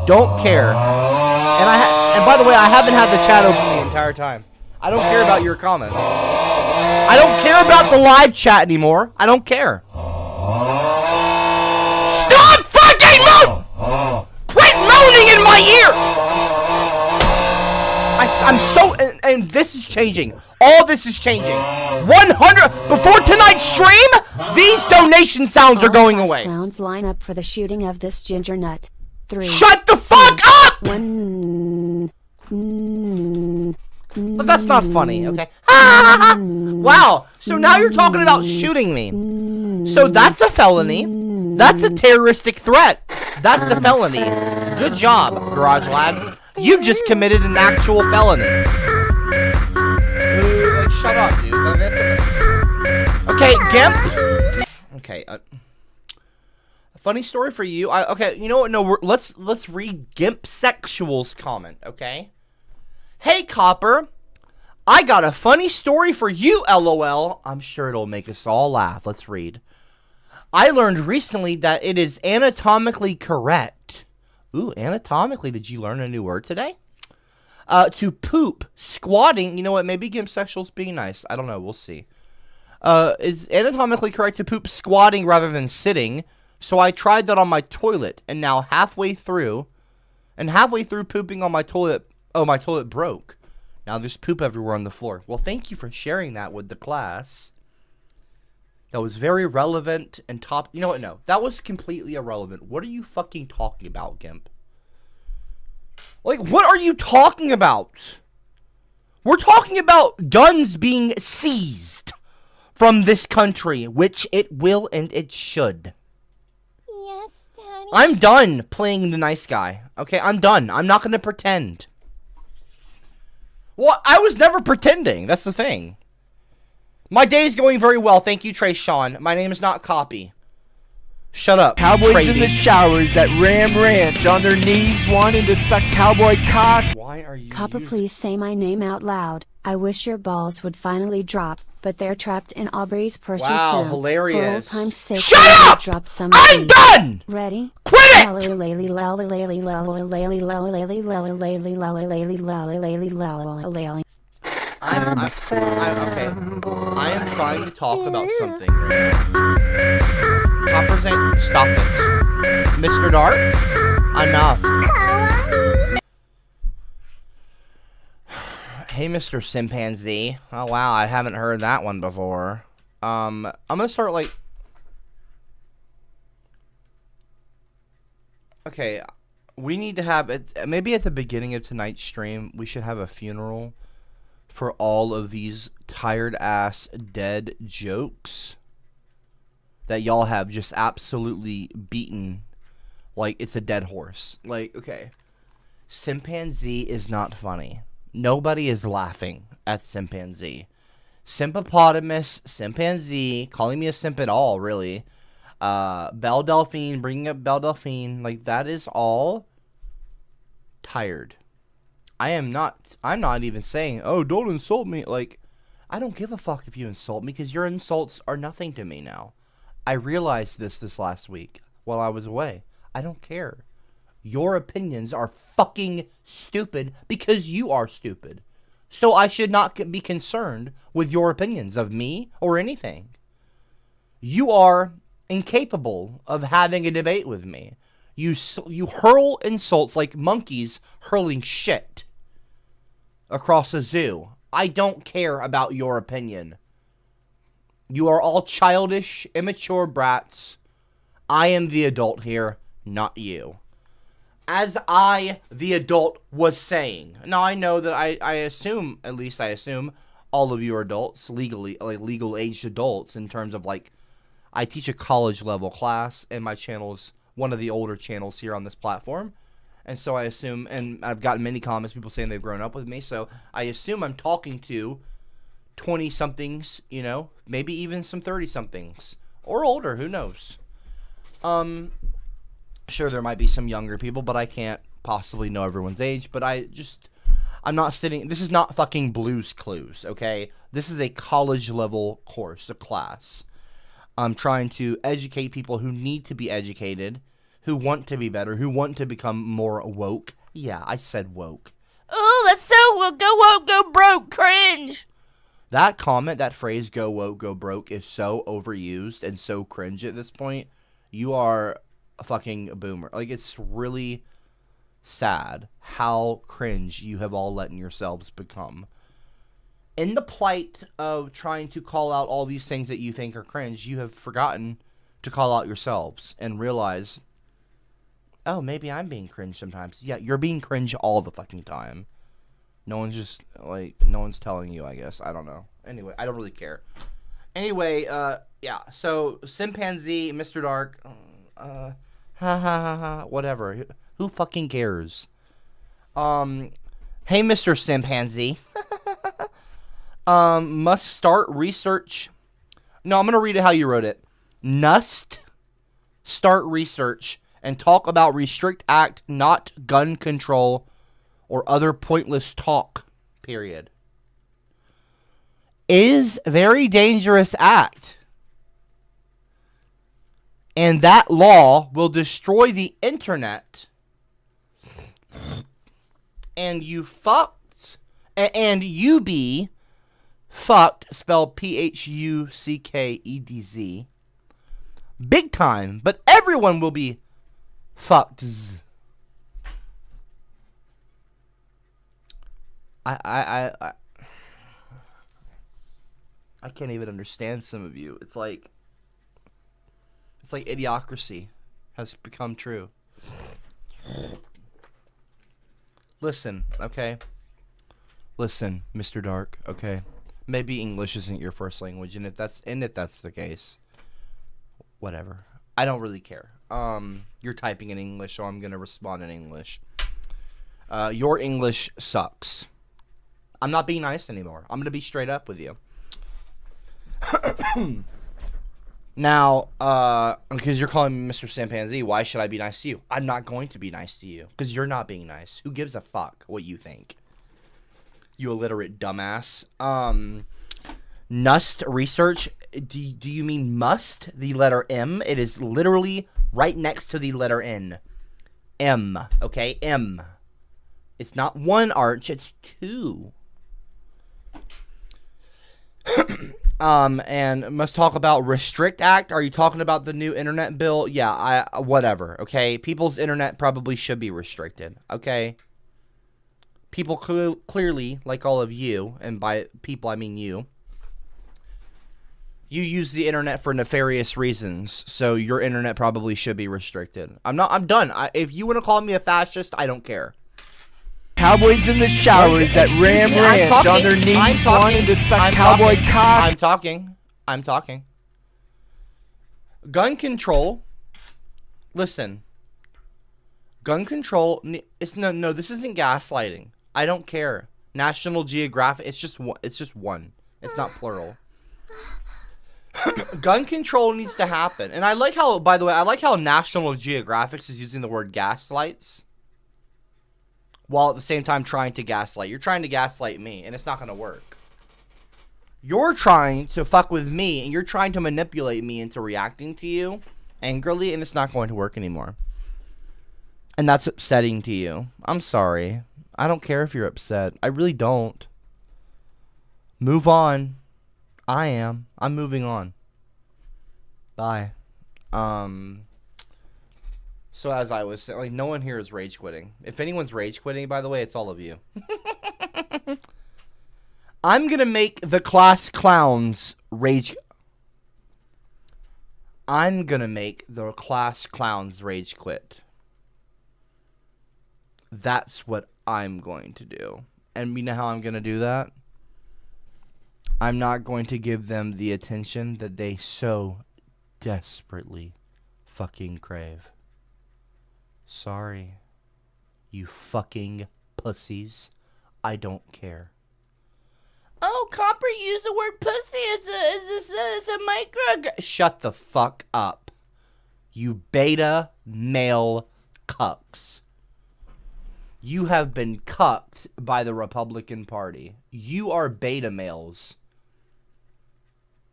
Don't care. And by the way, I haven't had the chat open the entire time. I don't care about your comments. I don't care about the live chat anymore. I don't care. Stop fucking moaning! Quit moaning in my ear! I'm so... And this is changing. All this is changing. 100... Before tonight's stream, these donation sounds are going away. Rounds line up for the shooting of this ginger nut. 3. Shut the fuck up! 1. But that's not funny, okay? Wow. So now you're talking about shooting me. So that's a felony. That's a terroristic threat. That's a felony. Good job, Garage Lad. You've just committed an actual felony. Like, shut up, dude. Okay, Gimp. Okay, a funny story for you. Okay, you know what? No, let's read Gimp Sexual's comment, okay? Hey, Copper. I got a funny story for you, LOL. I'm sure it'll make us all laugh. Let's read. I learned recently that it is anatomically correct. Ooh, anatomically, did you learn a new word today? To poop squatting. You know what? Maybe Gimp Sexual's being nice. I don't know. We'll see. It's anatomically correct to poop squatting rather than sitting. So I tried that on my toilet, and now halfway through pooping on my toilet, my toilet broke. Now there's poop everywhere on the floor. Well, thank you for sharing that with the class. That was very relevant and top. You know what? No, that was completely irrelevant. What are you fucking talking about, Gimp? Like, what are you talking about? We're talking about guns being seized from this country, which it will and it should. Yes, Daddy. I'm done playing the nice guy. Okay, I'm done. I'm not going to pretend. Well, I was never pretending. That's the thing. My day is going very well. Thank you, Trey Sean. My name is not Copy. Shut up. Cowboys in the showers at Ram Ranch on their knees wanting to suck cowboy cock. Why are you Copper, please say my name out loud. I wish your balls would finally drop, but they're trapped in Aubrey's purse. Wow, hilarious. For old time's sake, shut up! Drop some I'm done! Ready? Quit it! Okay. I am trying to talk about something right now. Stop it. Mr. Dark, enough. Hey, Mr. Chimpanzee. Oh, wow, I haven't heard that one before. I'm gonna start, like... Okay, we need to have... Maybe at the beginning of tonight's stream, we should have a funeral for all of these tired-ass dead jokes that y'all have just absolutely beaten like it's a dead horse. Like, okay, Chimpanzee is not funny. Nobody is laughing at Chimpanzee. Simpopotamus, Chimpanzee, calling me a simp at all, really. Belle Delphine, bringing up Belle Delphine, like, that is all tired. I'm not even saying, oh, don't insult me. Like, I don't give a fuck if you insult me, because your insults are nothing to me now. I realized this last week while I was away. I don't care. Your opinions are fucking stupid because you are stupid. So I should not be concerned with your opinions of me or anything. You are incapable of having a debate with me. You hurl insults like monkeys hurling shit across a zoo. I don't care about your opinion. You are all childish, immature brats. I am the adult here, not you. As I, the adult, was saying. Now, I know that I assume, at least I assume, all of you are adults, legally, like legal-aged adults, in terms of, like, I teach a college-level class, and my channel's one of the older channels here on this platform. And so I assume, and I've gotten many comments, people saying they've grown up with me, so I assume I'm talking to 20-somethings, you know, maybe even some 30-somethings, or older, who knows. Sure, there might be some younger people, but I can't possibly know everyone's age, but I'm not sitting, this is not fucking Blue's Clues, okay? This is a college-level course, a class. I'm trying to educate people who need to be educated, who want to be better, who want to become more woke. Yeah, I said woke. Oh, that's so woke, go woke, go broke, cringe! That comment, that phrase, go woke, go broke, is so overused and so cringe at this point. You are a fucking boomer. Like, it's really sad how cringe you have all letting yourselves become. In the plight of trying to call out all these things that you think are cringe, you have forgotten to call out yourselves and realize, oh, maybe I'm being cringe sometimes. Yeah, you're being cringe all the fucking time. No one's telling you, I guess. I don't know. Anyway, I don't really care. Anyway, yeah, so Chimpanzee, Mr. Dark, whatever. Who fucking cares? Hey, Mr. Chimpanzee. Must start research. No, I'm gonna read it how you wrote it. Must start research and talk about Restrict Act, not gun control or other pointless talk, period. Is very dangerous act. And that law will destroy the internet. And you fucked. And you be fucked, spelled P-H-U-C-K-E-D-Z. Big time. But everyone will be fucked. I can't even understand some of you. It's like Idiocracy has become true. Listen, okay? Listen, Mr. Dark, okay? Maybe English isn't your first language, and if that's the case, whatever. I don't really care. You're typing in English, so I'm gonna respond in English. Your English sucks. I'm not being nice anymore. I'm gonna be straight up with you. Now, because you're calling me Mr. Chimpanzee, why should I be nice to you? I'm not going to be nice to you, because you're not being nice. Who gives a fuck what you think? You illiterate dumbass. Nust research, do you mean must? The letter M? It is literally right next to the letter N. M, okay? M. It's not one arch, it's two. And must talk about Restrict Act. Are you talking about the new internet bill? Yeah, whatever, okay? People's internet probably should be restricted, okay? People clearly, like all of you, and by people I mean you use the internet for nefarious reasons, so your internet probably should be restricted. I'm done. If you want to call me a fascist, I don't care. Cowboys in the showers at Ram Ranch on their knees wanting to suck cowboy cock. I'm talking. Gun control. Listen. Gun control. No. This isn't gaslighting. I don't care. National Geographic. It's just one. It's not plural. Gun control needs to happen, and I like how. By the way, I like how National Geographic is using the word gaslights, while at the same time trying to gaslight. You're trying to gaslight me, and it's not gonna work. You're trying to fuck with me, and you're trying to manipulate me into reacting to you angrily, and it's not going to work anymore. And that's upsetting to you. I'm sorry. I don't care if you're upset. I really don't. Move on. I'm moving on. Bye. So as I was saying, like, no one here is rage quitting. If anyone's rage quitting, by the way, it's all of you. I'm gonna make the class clowns rage. I'm gonna make the class clowns rage quit. That's what I'm going to do. And you know how I'm gonna do that? I'm not going to give them the attention that they so desperately fucking crave. Sorry. You fucking pussies. I don't care. Oh, Copper used the word pussy as a micro... Shut the fuck up. You beta male cucks. You have been cucked by the Republican Party. You are beta males.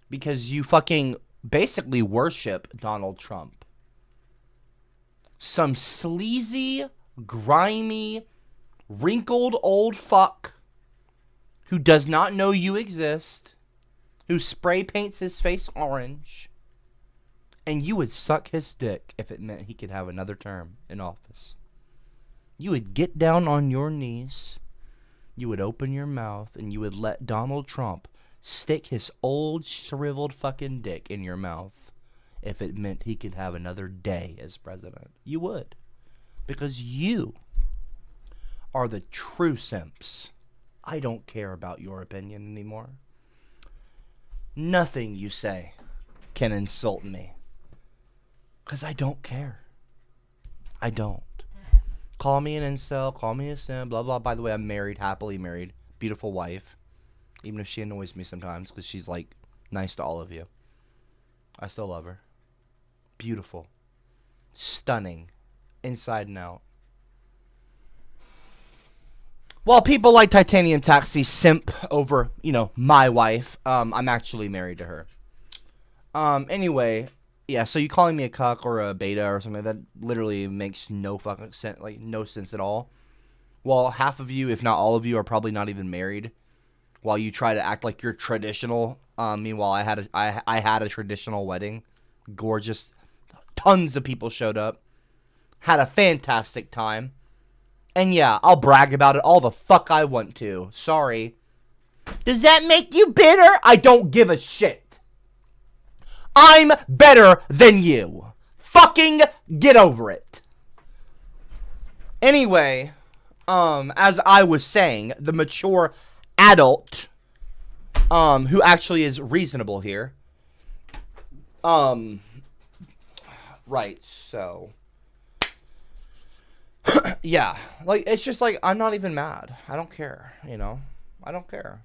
Because you fucking basically worship Donald Trump. Some sleazy, grimy, wrinkled old fuck who does not know you exist, who spray paints his face orange, and you would suck his dick if it meant he could have another term in office. You would get down on your knees, you would open your mouth, and you would let Donald Trump stick his old shriveled fucking dick in your mouth if it meant he could have another day as president. You would. Because you are the true simps. I don't care about your opinion anymore. Nothing you say can insult me. Because I don't care. I don't. Call me an incel, call me a simp, blah, blah. By the way, I'm married, happily married. Beautiful wife. Even if she annoys me sometimes because she's, like, nice to all of you. I still love her. Beautiful. Stunning. Inside and out. While people like Titanium Taxi simp over, you know, my wife, I'm actually married to her. Anyway, yeah, so you calling me a cuck or a beta or something, that literally makes no fucking sense, like, no sense at all. Well, half of you, if not all of you, are probably not even married. While you try to act like you're traditional. Meanwhile, I had a traditional wedding. Gorgeous. Tons of people showed up. Had a fantastic time. And yeah, I'll brag about it all the fuck I want to. Sorry. Does that make you bitter? I don't give a shit. I'm better than you. Fucking get over it. Anyway, as I was saying, the mature adult, who actually is reasonable here. Right, so. Yeah, like, it's just like, I'm not even mad. I don't care, you know? I don't care.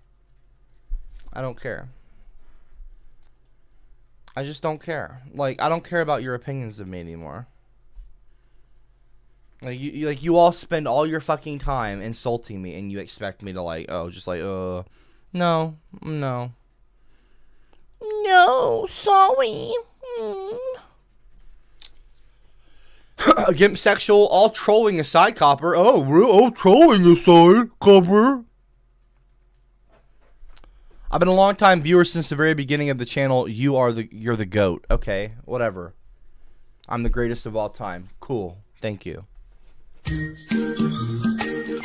I don't care. I just don't care. Like, I don't care about your opinions of me anymore. Like, you all spend all your fucking time insulting me, and you expect me to, like, no, sorry. Gimp sexual, all trolling aside, Copper. Trolling aside, Copper. I've been a long time viewer since the very beginning of the channel. You're the GOAT. Okay, whatever. I'm the greatest of all time. Cool. Thank you.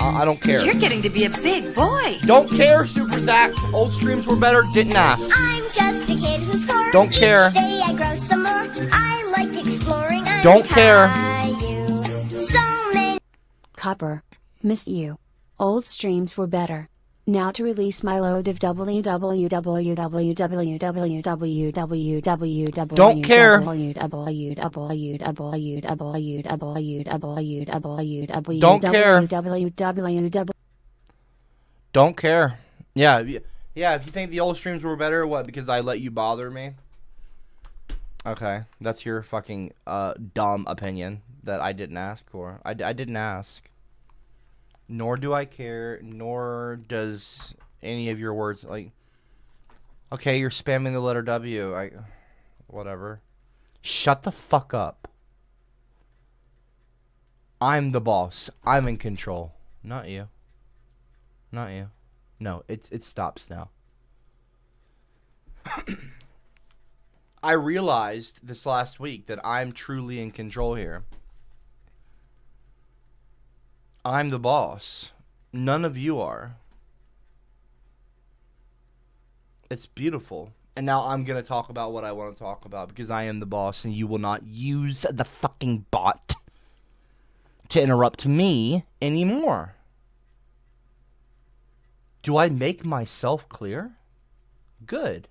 I don't care. You're getting to be a big boy. Don't care, Super Zach. Old streams were better. Didn't ask. I'm just a kid who's 4. Don't care. Each day I grow some more. I like exploring. Don't care. So many. Copper. Miss you. Old streams were better. Now to release my load of www. Don't care. Don't care. Don't care. Yeah, if you think the old streams were better, what, because I let you bother me? Okay, that's your fucking dumb opinion that I didn't ask for. I didn't ask. Nor do I care, nor does any of your words, like, okay, you're spamming the letter W, whatever. Shut the fuck up. I'm the boss. I'm in control. Not you. Not you. No, it stops now. I realized this last week that I'm truly in control here. I'm the boss. None of you are. It's beautiful. And now I'm going to talk about what I want to talk about because I am the boss and you will not use the fucking bot to interrupt me anymore. Do I make myself clear? Good.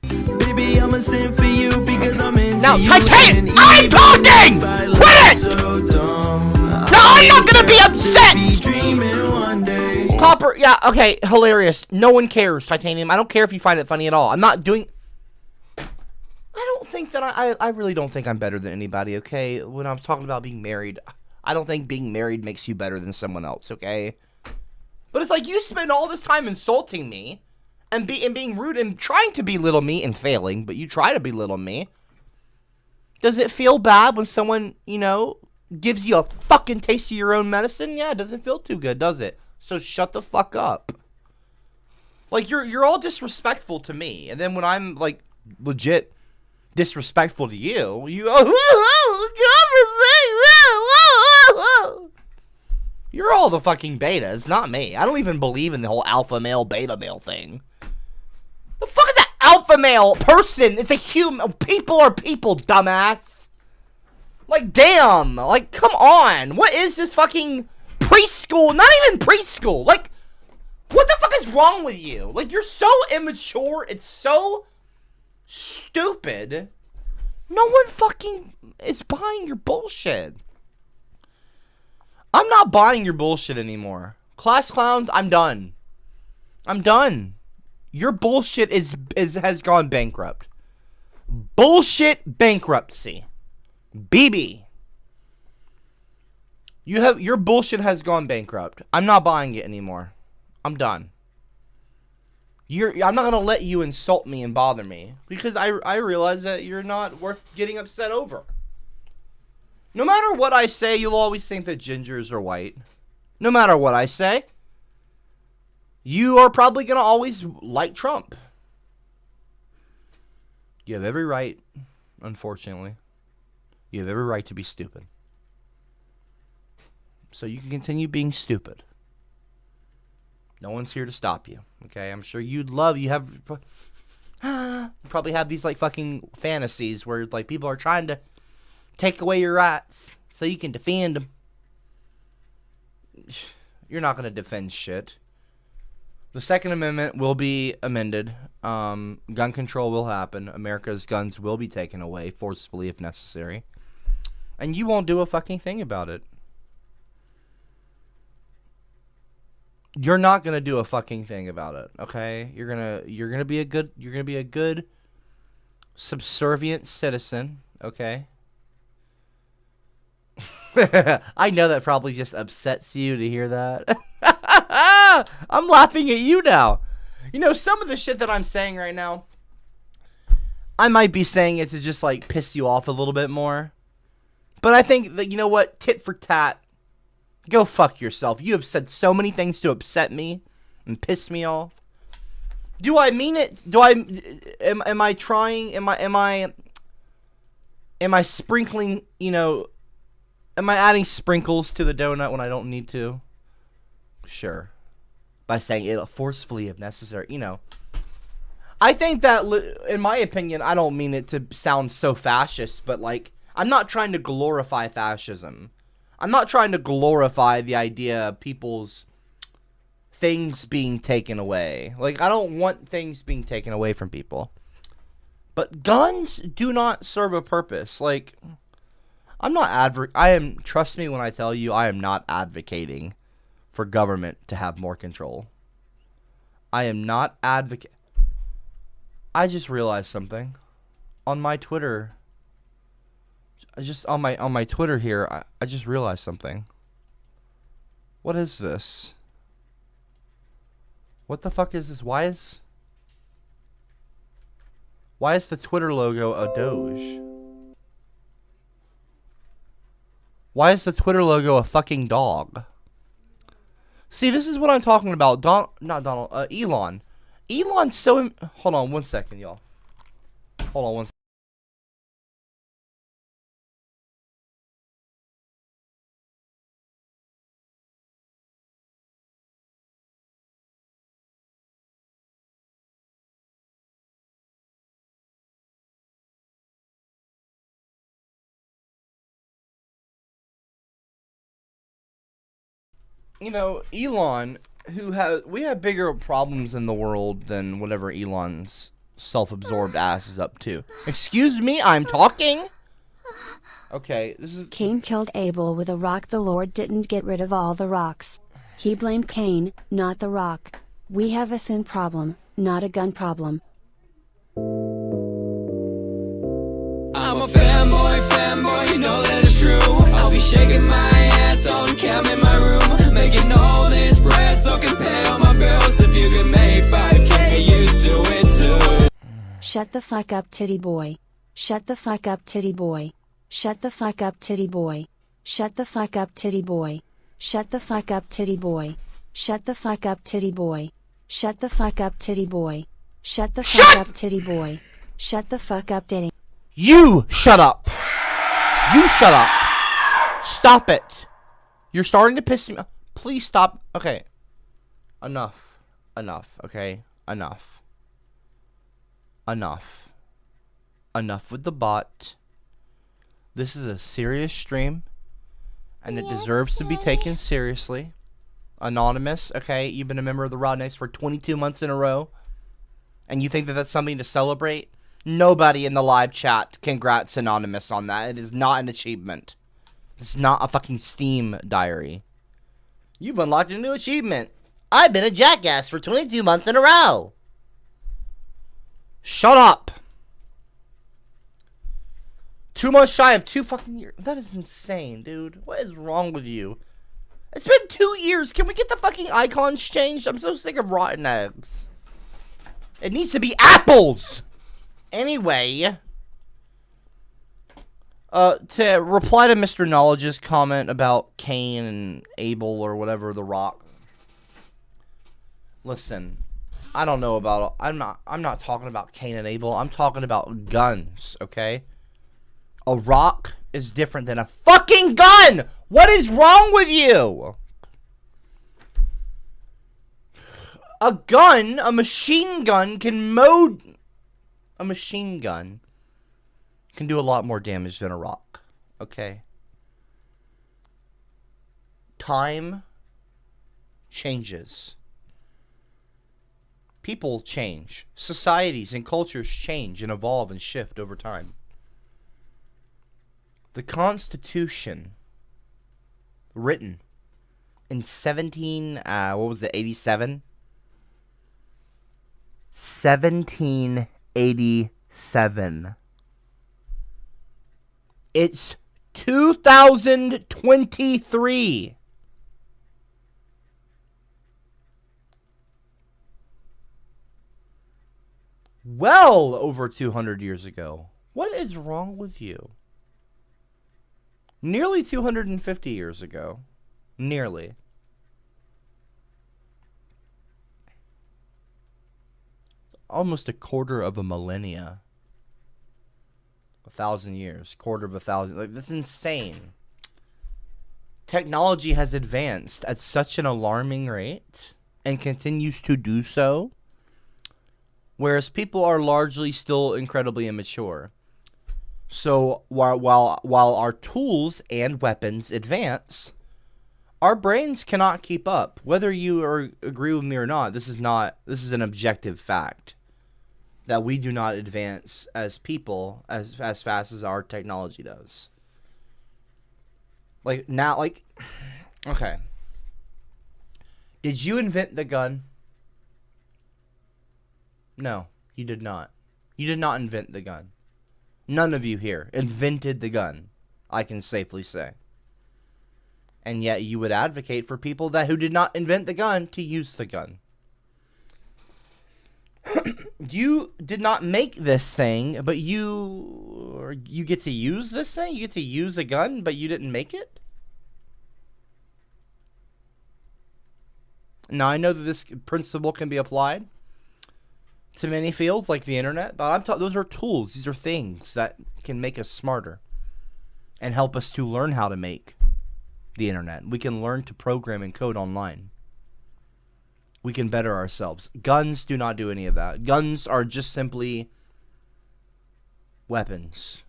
Baby, I'm a sin for you because I'm into now, you. Titan, I'm talking! Quit it! No, I'm not gonna be upset! Copper, yeah, okay, hilarious. No one cares, Titanium. I don't care if you find it funny at all. I'm not doing... I don't think that I really don't think I'm better than anybody, okay? When I'm talking about being married, I don't think being married makes you better than someone else, okay? But it's like you spend all this time insulting me and being rude and trying to belittle me and failing, but you try to belittle me. Does it feel bad when someone, you know, gives you a fucking taste of your own medicine? Yeah, it doesn't feel too good, does it? So shut the fuck up. Like, you're all disrespectful to me, and then when I'm, like, legit disrespectful to you, you go, you're all the fucking betas, not me. I don't even believe in the whole alpha male, beta male thing. The fuck is that alpha male person? It's a human. People are people, dumbass. Like, damn. Like, come on. What is this fucking preschool? Not even preschool. Like, what the fuck is wrong with you? Like, you're so immature. It's so stupid. No one fucking is buying your bullshit. I'm not buying your bullshit anymore. Class clowns, I'm done. I'm done. Your bullshit has gone bankrupt. Bullshit bankruptcy. BB. Your bullshit has gone bankrupt. I'm not buying it anymore. I'm done. I'm not gonna let you insult me and bother me because I realize that you're not worth getting upset over. No matter what I say, you'll always think that gingers are white. No matter what I say, you are probably gonna always like Trump. You have every right, unfortunately. You have every right to be stupid. So you can continue being stupid. No one's here to stop you, okay? I'm sure you probably have these, like, fucking fantasies where, like, people are trying to take away your rights so you can defend them. You're not going to defend shit. The Second Amendment will be amended. Gun control will happen. America's guns will be taken away forcefully if necessary. And you won't do a fucking thing about it. You're not gonna do a fucking thing about it, okay? You're gonna be a good subservient citizen, okay? I know that probably just upsets you to hear that. I'm laughing at you now. You know, some of the shit that I'm saying right now, I might be saying it to just, like, piss you off a little bit more. But I think that, you know what? Tit for tat. Go fuck yourself. You have said so many things to upset me and piss me off. Do I mean it? Do I am I trying? Am I sprinkling? You know, am I adding sprinkles to the donut when I don't need to? Sure, by saying it forcefully if necessary. You know, I think that, in my opinion, I don't mean it to sound so fascist, but like, I'm not trying to glorify fascism. I'm not trying to glorify the idea of people's things being taken away. Like, I don't want things being taken away from people. But guns do not serve a purpose. Like, I'm not trust me when I tell you, I am not advocating for government to have more control. I am not I just realized something. On my Twitter, on my Twitter here, I just realized something. What is this? What the fuck is this? Why is the Twitter logo a Doge? Why is the Twitter logo a fucking dog? See, this is what I'm talking about. Elon. Elon's so... Hold on 1 second, y'all. Hold on 1 second. You know, Elon, we have bigger problems in the world than whatever Elon's self-absorbed ass is up to. Excuse me, I'm talking. Okay, this is... Cain killed Abel with a rock. The Lord didn't get rid of all the rocks. He blamed Cain, not the rock. We have a sin problem, not a gun problem. I'm a fanboy, you know that it's true. I'll be shaking my ass on cam in my room, making all this bread so I can pay all my bills. If you can make 5K, you do it too. Shut the fuck up, titty boy. Shut the fuck up, titty boy. Shut the fuck up, titty boy. Shut the fuck up, titty boy. Shut the fuck up, titty boy. Shut the fuck up, titty boy. Shut the fuck up, titty boy. Shut the fuck up, titty boy. Shut the fuck up, titty. You shut up. You shut up. Stop it. You're starting to piss me off. Please stop. Okay. Enough. Okay. Enough with the bot. This is a serious stream, and it deserves to be taken seriously. Anonymous, okay? You've been a member of the Rodnecks for 22 months in a row, and you think that that's something to celebrate? Nobody in the live chat congrats Anonymous on that. It is not an achievement. It's not a fucking Steam diary. You've unlocked a new achievement. I've been a jackass for 22 months in a row. Shut up. 2 months shy of 2 fucking years. That is insane, dude. What is wrong with you? It's been 2 years. Can we get the fucking icons changed? I'm so sick of rotten eggs. It needs to be apples. Anyway, to reply to Mr. Knowledge's comment about Cain and Abel or whatever, the rock. Listen, I don't know about... I'm not talking about Cain and Abel. I'm talking about guns, okay? A rock is different than a fucking gun! What is wrong with you? A gun, a machine gun can mow... A machine gun can do a lot more damage than a rock, okay? Time changes. People change. Societies and cultures change and evolve and shift over time. The Constitution, written in 87? 1787. It's 2023. Well over 200 years ago. What is wrong with you? Nearly 250 years ago. Nearly. almost a quarter of a millennia. 1,000 years, quarter of 1,000. Like, that's insane. Technology has advanced at such an alarming rate and continues to do so, whereas people are largely still incredibly immature. So while our tools and weapons advance, our brains cannot keep up. Whether you agree with me or not, this is an objective fact that we do not advance as people as fast as our technology does. Okay. Did you invent the gun? No, you did not. You did not invent the gun. None of you here invented the gun, I can safely say. And yet you would advocate for people who did not invent the gun to use the gun. You did not make this thing, but you get to use this thing? You get to use a gun, but you didn't make it? Now, I know that this principle can be applied to many fields, like the internet, but those are tools. These are things that can make us smarter and help us to learn how to make the internet. We can learn to program and code online. We can better ourselves. Guns do not do any of that. Guns are just simply weapons.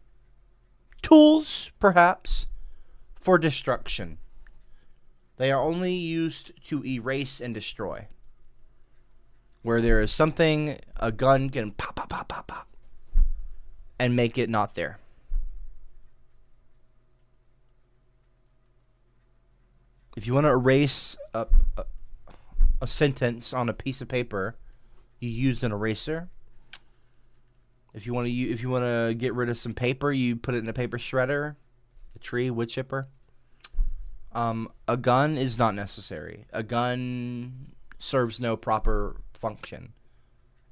Tools, perhaps, for destruction. They are only used to erase and destroy. Where there is something, a gun can pop, pop, pop, pop, pop, and make it not there. If you want to erase a sentence on a piece of paper, you use an eraser. If you want to get rid of some paper, you put it in a paper shredder, a tree, wood chipper. A gun is not necessary. A gun serves no proper function.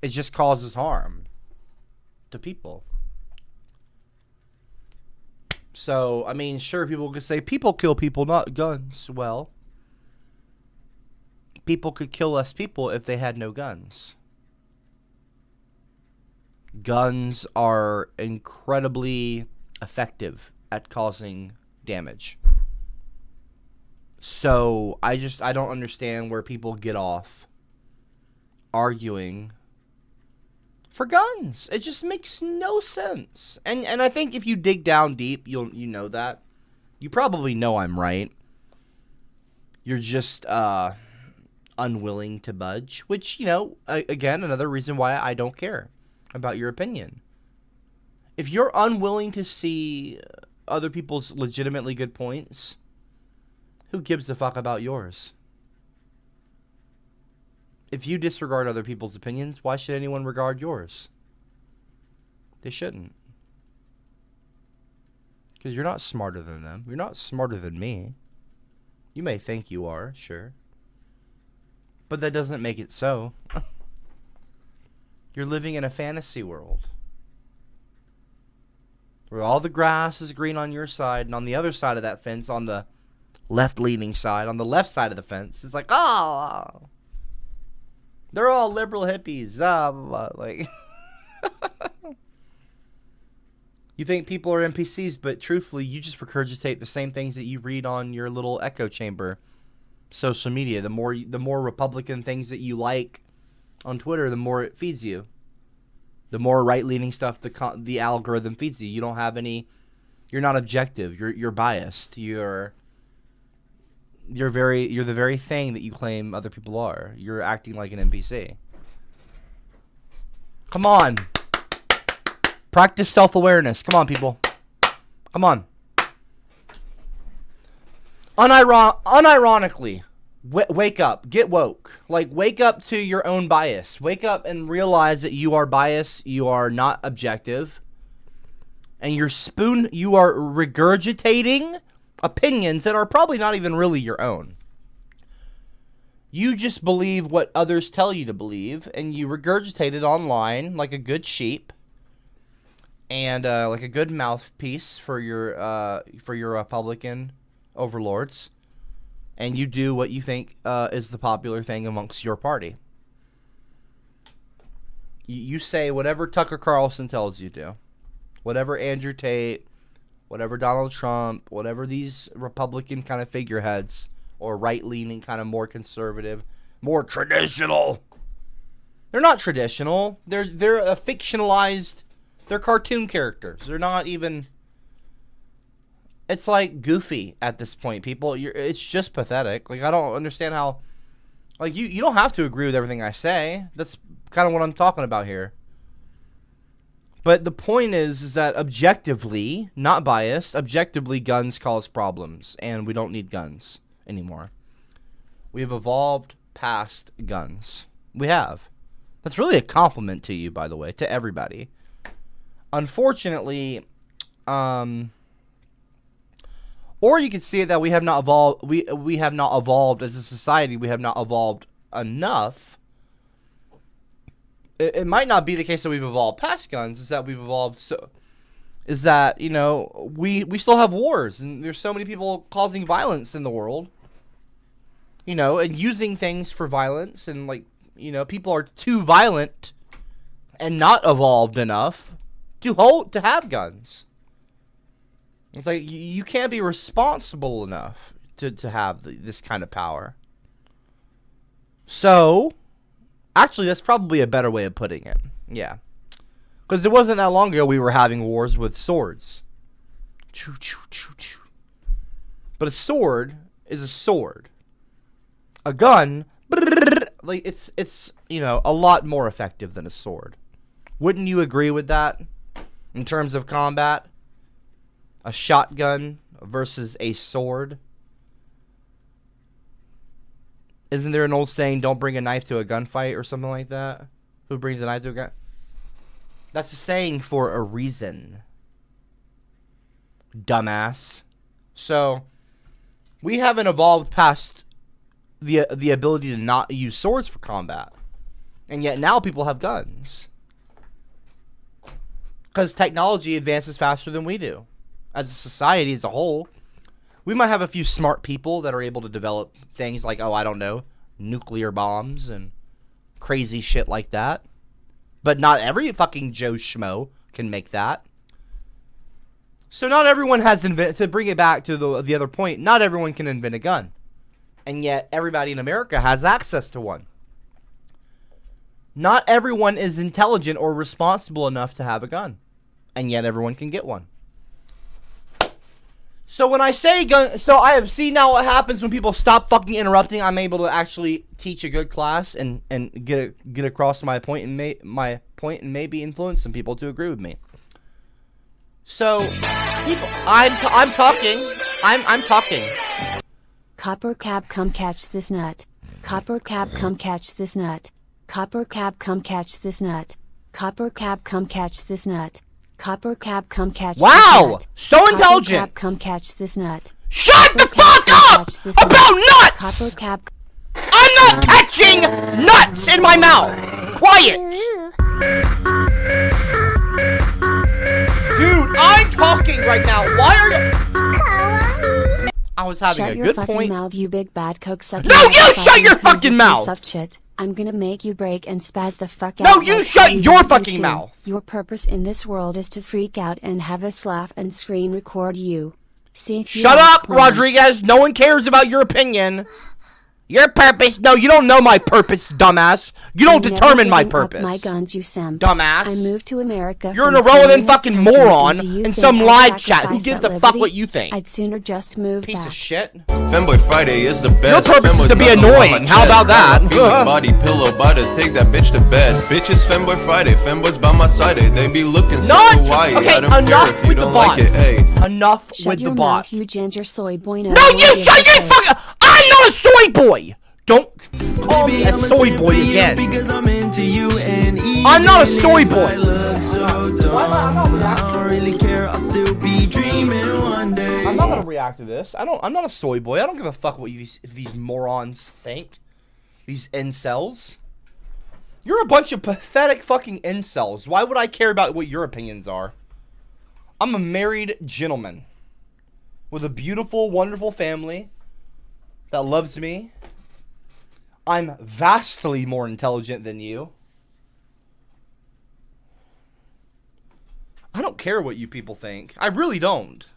It just causes harm to people. So, I mean, sure, people could say people kill people, not guns. Well, people could kill less people if they had no guns. Guns are incredibly effective at causing damage. So, I don't understand where people get off arguing for guns. It just makes no sense. And I think if you dig down deep, you know that. You probably know I'm right. You're just unwilling to budge, which, again, another reason why I don't care about your opinion. If you're unwilling to see other people's legitimately good points, who gives a fuck about yours? If you disregard other people's opinions, why should anyone regard yours? They shouldn't. Because you're not smarter than them. You're not smarter than me. You may think you are, sure. But that doesn't make it so. You're living in a fantasy world. Where all the grass is green on your side, and on the other side of that fence, on the left-leaning side, on the left side of the fence, it's like, oh, they're all liberal hippies. Like, you think people are NPCs, but truthfully, you just regurgitate the same things that you read on your little echo chamber social media. The more Republican things that you like on Twitter, the more it feeds you. The more right-leaning stuff the algorithm feeds you. You don't have any. You're not objective. You're biased. You're the very thing that you claim other people are. You're acting like an NPC. Come on. Practice self-awareness. Come on, people. Come on. Unironically, wake up. Get woke. Like, wake up to your own bias. Wake up and realize that you are biased. You are not objective. And you are regurgitating opinions that are probably not even really your own. You just believe what others tell you to believe, and you regurgitate it online like a good sheep, and like a good mouthpiece for your Republican overlords, and you do what you think is the popular thing amongst your party. You say whatever Tucker Carlson tells you to. Whatever Andrew Tate, whatever Donald Trump, whatever these Republican kind of figureheads or right-leaning kind of more conservative, more traditional. They're not traditional. They're a fictionalized. They're cartoon characters. They're not even. It's like Goofy at this point, people. It's just pathetic. Like, I don't understand how. Like, you don't have to agree with everything I say. That's kind of what I'm talking about here. But the point is that objectively, not biased, objectively, guns cause problems, and we don't need guns anymore. We have evolved past guns. We have. That's really a compliment to you, by the way, to everybody. Unfortunately, or you could see it that we have not evolved. We have not evolved as a society. We have not evolved enough. It might not be the case that we've evolved past guns. Is that we've evolved so? Is that, you know, we still have wars, and there's so many people causing violence in the world. You know, and using things for violence, and like, you know, people are too violent and not evolved enough to have guns. It's like you can't be responsible enough to have this kind of power. So, actually, that's probably a better way of putting it. Yeah. Because it wasn't that long ago we were having wars with swords. Choo, choo, choo, choo. But a sword is a sword. A gun, like it's you know, a lot more effective than a sword. Wouldn't you agree with that? In terms of combat? A shotgun versus a sword? Isn't there an old saying, don't bring a knife to a gunfight or something like that? Who brings a knife to a gun? That's a saying for a reason. Dumbass. So, we haven't evolved past the ability to not use swords for combat. And yet now people have guns. Because technology advances faster than we do. As a society as a whole. We might have a few smart people that are able to develop things like, oh, I don't know, nuclear bombs and crazy shit like that. But not every fucking Joe Schmo can make that. So not everyone has invented, to bring it back to the other point, not everyone can invent a gun. And yet everybody in America has access to one. Not everyone is intelligent or responsible enough to have a gun. And yet everyone can get one. So when I say gun, so I have seen now what happens when people stop fucking interrupting. I'm able to actually teach a good class and get across my point and maybe influence some people to agree with me. So people, I'm talking. Copper cab, come catch this nut. Copper cab, come catch this nut. Copper cab, come catch this nut. Copper cab, come catch this nut. Copper cab, come catch this nut. Wow! So intelligent! Copper cab, come catch this nut. Shut the fuck up about nuts! Copper cab. I'm not catching nuts in my mouth! Quiet! Dude, I'm talking right now. Why are you... I was having shut a your good fucking point. mouth, you big bad coke sucking. No, you shut your fucking mouth! Of shit. I'm gonna make you break and spaz the fuck out. No, you like shut you your do fucking too. mouth! Your purpose in this world is to freak out and have us laugh and screen record you. See if you Shut have a up, plan. Rodriguez! No one cares about your opinion. Your purpose? No, you don't know my purpose, dumbass. You don't I'm never determine my giving up purpose. My guns, you simp. Dumbass. I moved to America. You're an from irrelevant communist fucking country, moron and do you in think some I'd live chat. Who sacrifice gives that a fuck liberty? what you think? I'd sooner just move Piece back. of shit. Femboy Friday is the best. Your purpose is to be Femboy's got annoying. the How about that? Feeling body pillow, about to take that bitch to bed. Bitches, Femboy Friday, Femboys by my side. They be looking so Not Hawaii. okay. I don't care Enough if you with the don't bot. like it. Hey. Enough Shut with your the bot. mouth, you ginger soy boy. No, you shut your fucking. I'm not a soy boy. Don't call me a soy boy again. I'm not a soy boy. I'm not gonna react to this. I'm not a soy boy. I don't give a fuck what these morons think. These incels. You're a bunch of pathetic fucking incels. Why would I care about what your opinions are? I'm a married gentleman with a beautiful, wonderful family that loves me. I'm vastly more intelligent than you. I don't care what you people think. I really don't.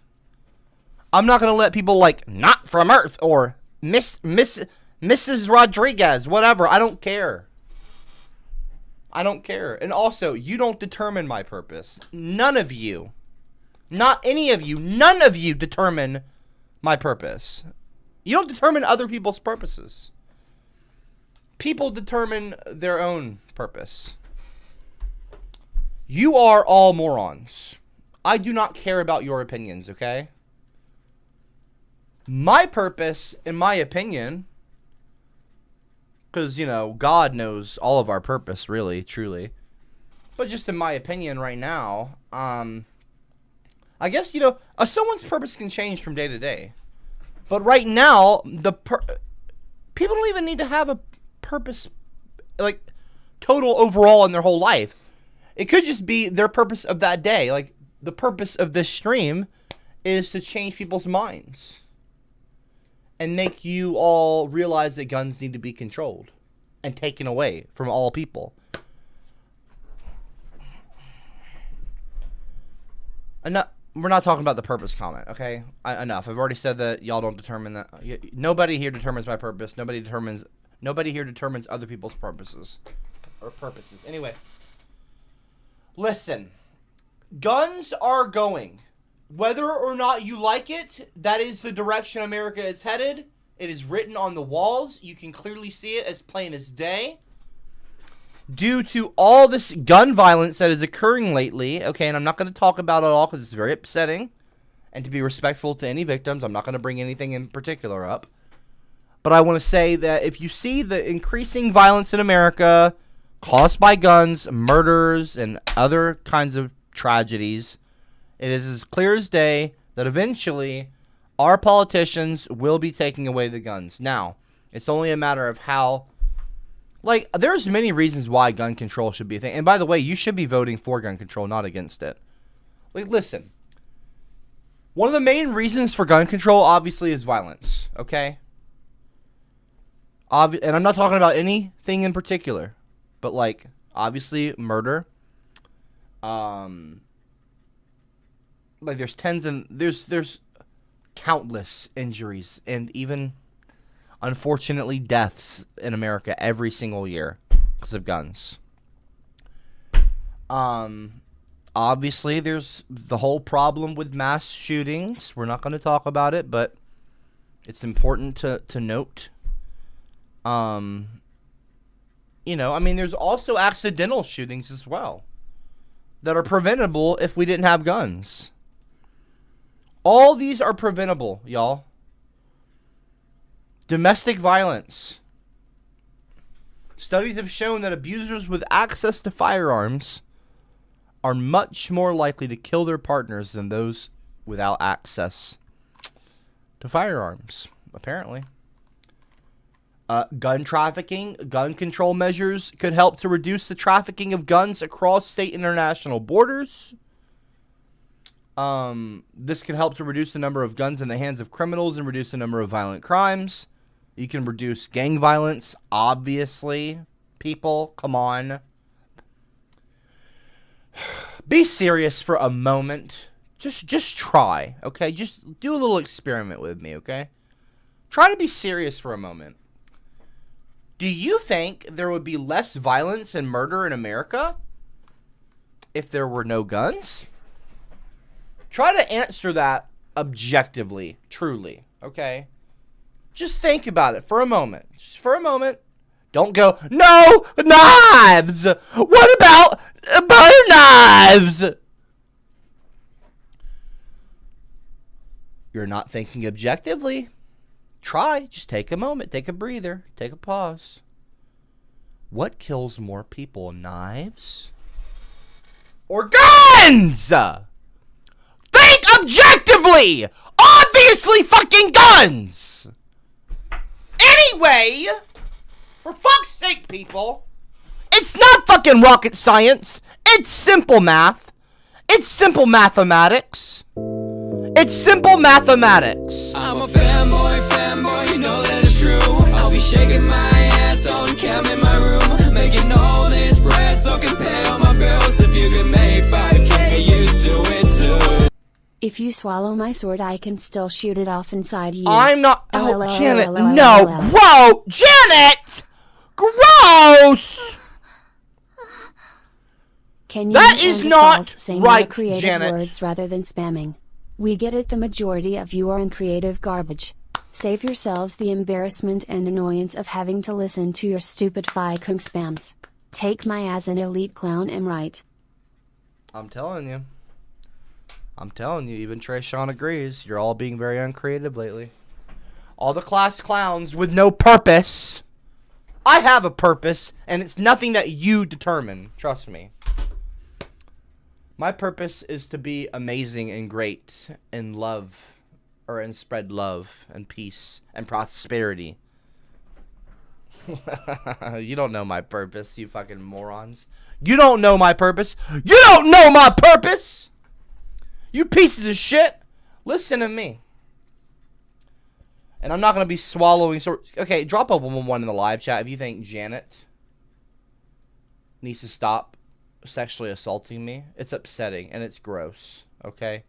I'm not going to let people like not from Earth or Mrs. Rodriguez, whatever. I don't care. I don't care. And also, you don't determine my purpose. None of you. Not any of you. None of you determine my purpose. You don't determine other people's purposes. People determine their own purpose. You are all morons. I do not care about your opinions, okay? My purpose, in my opinion, because, you know, God knows all of our purpose, really, truly. But just in my opinion right now, I guess, you know, someone's purpose can change from day to day. But right now, people don't even need to have a purpose, like, total overall in their whole life. It could just be their purpose of that day. Like, the purpose of this stream is to change people's minds. And make you all realize that guns need to be controlled. And taken away from all people. Enough. We're not talking about the purpose comment, okay? Enough. I've already said that y'all don't determine that. Nobody here determines my purpose. Nobody here determines other people's purposes. Or purposes. Anyway. Listen. Guns are going. Whether or not you like it, that is the direction America is headed. It is written on the walls. You can clearly see it as plain as day. Due to all this gun violence that is occurring lately, okay, and I'm not going to talk about it all because it's very upsetting. And to be respectful to any victims, I'm not going to bring anything in particular up. But I want to say that if you see the increasing violence in America caused by guns, murders, and other kinds of tragedies, it is as clear as day that eventually our politicians will be taking away the guns. Now, it's only a matter of how. Like, there's many reasons why gun control should be a thing. And by the way, you should be voting for gun control, not against it. Like, listen. One of the main reasons for gun control, obviously, is violence. Okay? And I'm not talking about anything in particular. But, like, obviously, murder. Like, there's there's countless injuries. And even, unfortunately, deaths in America every single year because of guns. Obviously, there's the whole problem with mass shootings. We're not going to talk about it, but it's important to note. You know, I mean, there's also accidental shootings as well that are preventable if we didn't have guns. All these are preventable, y'all. Domestic violence. Studies have shown that abusers with access to firearms are much more likely to kill their partners than those without access to firearms, apparently. Gun trafficking, gun control measures could help to reduce the trafficking of guns across state and international borders. This could help to reduce the number of guns in the hands of criminals and reduce the number of violent crimes. You can reduce gang violence, obviously. People, come on. Be serious for a moment. Just try, okay? Just do a little experiment with me, okay? Try to be serious for a moment. Do you think there would be less violence and murder in America if there were no guns? Try to answer that objectively, truly, okay? Just think about it for a moment. Just for a moment. Don't go, no knives! What about butter knives? You're not thinking objectively. Try. Just take a moment. Take a breather. Take a pause. What kills more people, knives or guns? Think objectively! Obviously fucking guns! Anyway, for fuck's sake, people, it's not fucking rocket science. It's simple math. It's simple mathematics. It's simple mathematics. I'm a fanboy, you know that it's true. I'll be shaking my ass on cam in my room, making all this bread so I can pay all my bills. If you can make 5K, you do If you swallow my sword, I can still shoot it off inside you. I'm not. Oh, LOL, Janet, LOL, no. LOL. Gross. Janet! Gross! Can you That use is Neanderthals not saying right, more creative Janet. words rather than spamming? We get it, the majority of you are in creative garbage. Save yourselves the embarrassment and annoyance of having to listen to your stupid Fikung spams. Take my as an elite clown am right. I'm telling you. I'm telling you, even Trayshawn agrees. You're all being very uncreative lately. All the class clowns with no purpose. I have a purpose, and it's nothing that you determine. Trust me. My purpose is to be amazing and great and love, and spread love and peace and prosperity. You don't know my purpose, you fucking morons. You don't know my purpose. You don't know my purpose! You pieces of shit. Listen to me. And I'm not going to be swallowing... Okay, drop a 111 in the live chat if you think Janet needs to stop sexually assaulting me. It's upsetting and it's gross, okay?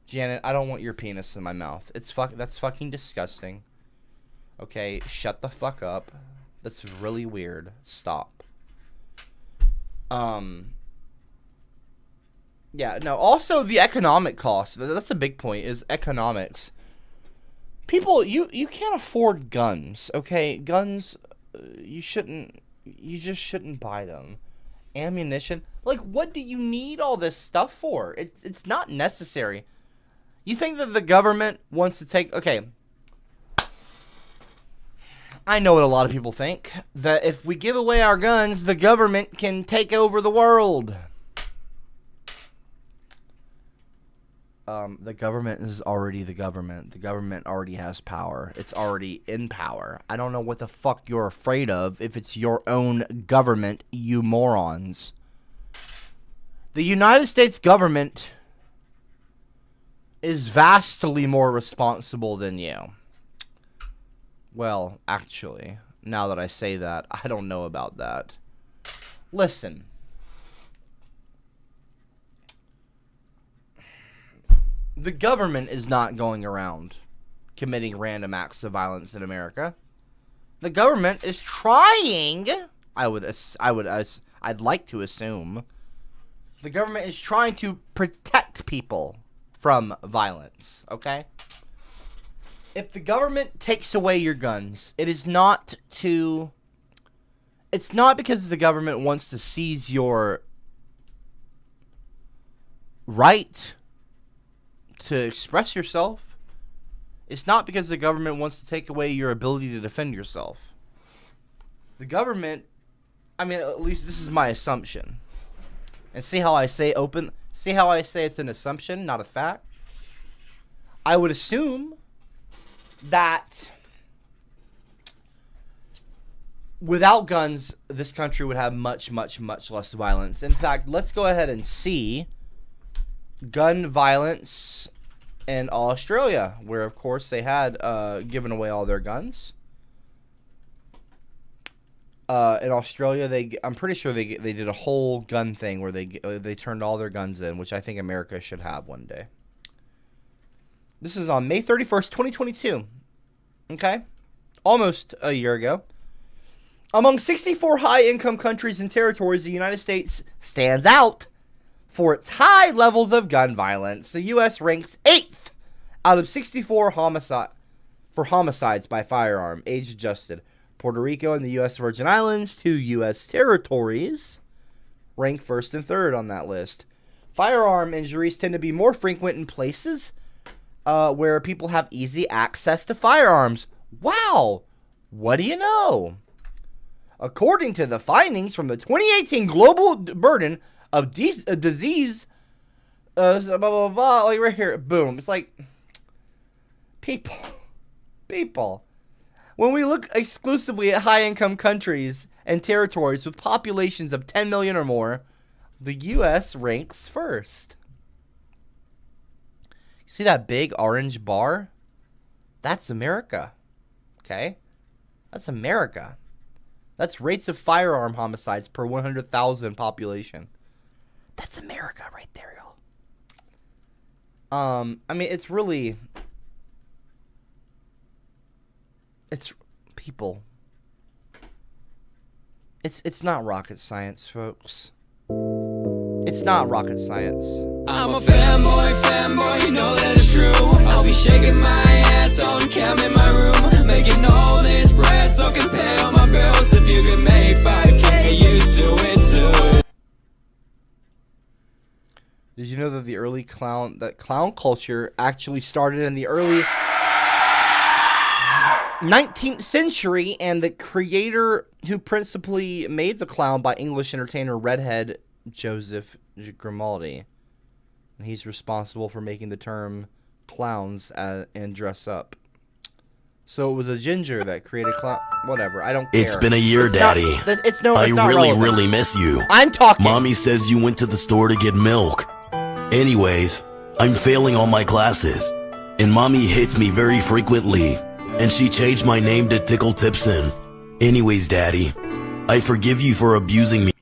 Janet, I don't want your penis in my mouth. That's fucking disgusting. Okay, shut the fuck up. That's really weird. Stop. Yeah, no, also the economic cost. That's a big point, is economics. People, you can't afford guns, okay? Guns, you just shouldn't buy them. Ammunition, like, what do you need all this stuff for? It's not necessary. You think that the government wants to take, okay, I know what a lot of people think, that if we give away our guns, the government can take over the world. The government is already the government. The government already has power. It's already in power. I don't know what the fuck you're afraid of if it's your own government, you morons. The United States government is vastly more responsible than you. Well, actually, now that I say that, I don't know about that. Listen. The government is not going around committing random acts of violence in America. The government is trying, I'd like to assume, the government is trying to protect people from violence, okay? If the government takes away your guns, it's not because the government wants to seize your right to express yourself. It's not because the government wants to take away your ability to defend yourself. The government, I mean, at least this is my assumption. And see how I say it's an assumption, not a fact? I would assume that without guns, this country would have much, much, much less violence. In fact, let's go ahead and see gun violence in Australia, where, of course, they had given away all their guns. In Australia, I'm pretty sure they did a whole gun thing where they turned all their guns in, which I think America should have one day. This is on May 31st, 2022. Okay? Almost a year ago. Among 64 high-income countries and territories, the United States stands out for its high levels of gun violence. The U.S. ranks 8th out of 64 homicides by firearm, age-adjusted. Puerto Rico and the U.S. Virgin Islands, 2 U.S. territories, rank 1st and 3rd on that list. Firearm injuries tend to be more frequent in places where people have easy access to firearms. Wow! What do you know? According to the findings from the 2018 Global Burden of Disease, blah, blah, blah, like right here, boom. It's like, people. When we look exclusively at high-income countries and territories with populations of 10 million or more, the U.S. ranks first. See that big orange bar? That's America. Okay? That's America. That's rates of firearm homicides per 100,000 population. That's America right there, y'all. I mean, it's really, it's people. It's not rocket science, folks. It's not rocket science. I'm a fanboy, you know that it's true. I'll be shaking my ass on cam in my room, making all this bread so I can pay all my bills. If you could make 5K, you'd do it too. Did you know that the early clown culture actually started in the early 19th century, and the creator who principally made the clown by English entertainer redhead Joseph Grimaldi, and he's responsible for making the term clowns and dress up. So it was a ginger that created clown. Whatever, I don't care. It's been a year, Daddy. I really miss you. I'm talking. Mommy says you went to the store to get milk. Anyways, I'm failing all my classes, and Mommy hits me very frequently, and she changed my name to Tickle Tipson. Anyways, Daddy, I forgive you for abusing me.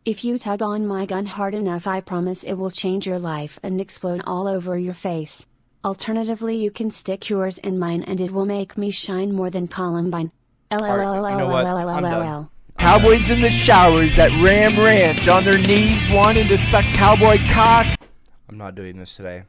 If you tug on my gun hard enough, I promise it will change your life and explode all over your face. Alternatively, you can stick yours in mine and it will make me shine more than Columbine. LLLLLLLLLLL. Cowboys in the showers at Ram Ranch on their knees wanting to suck cowboy cock. I'm not doing this today.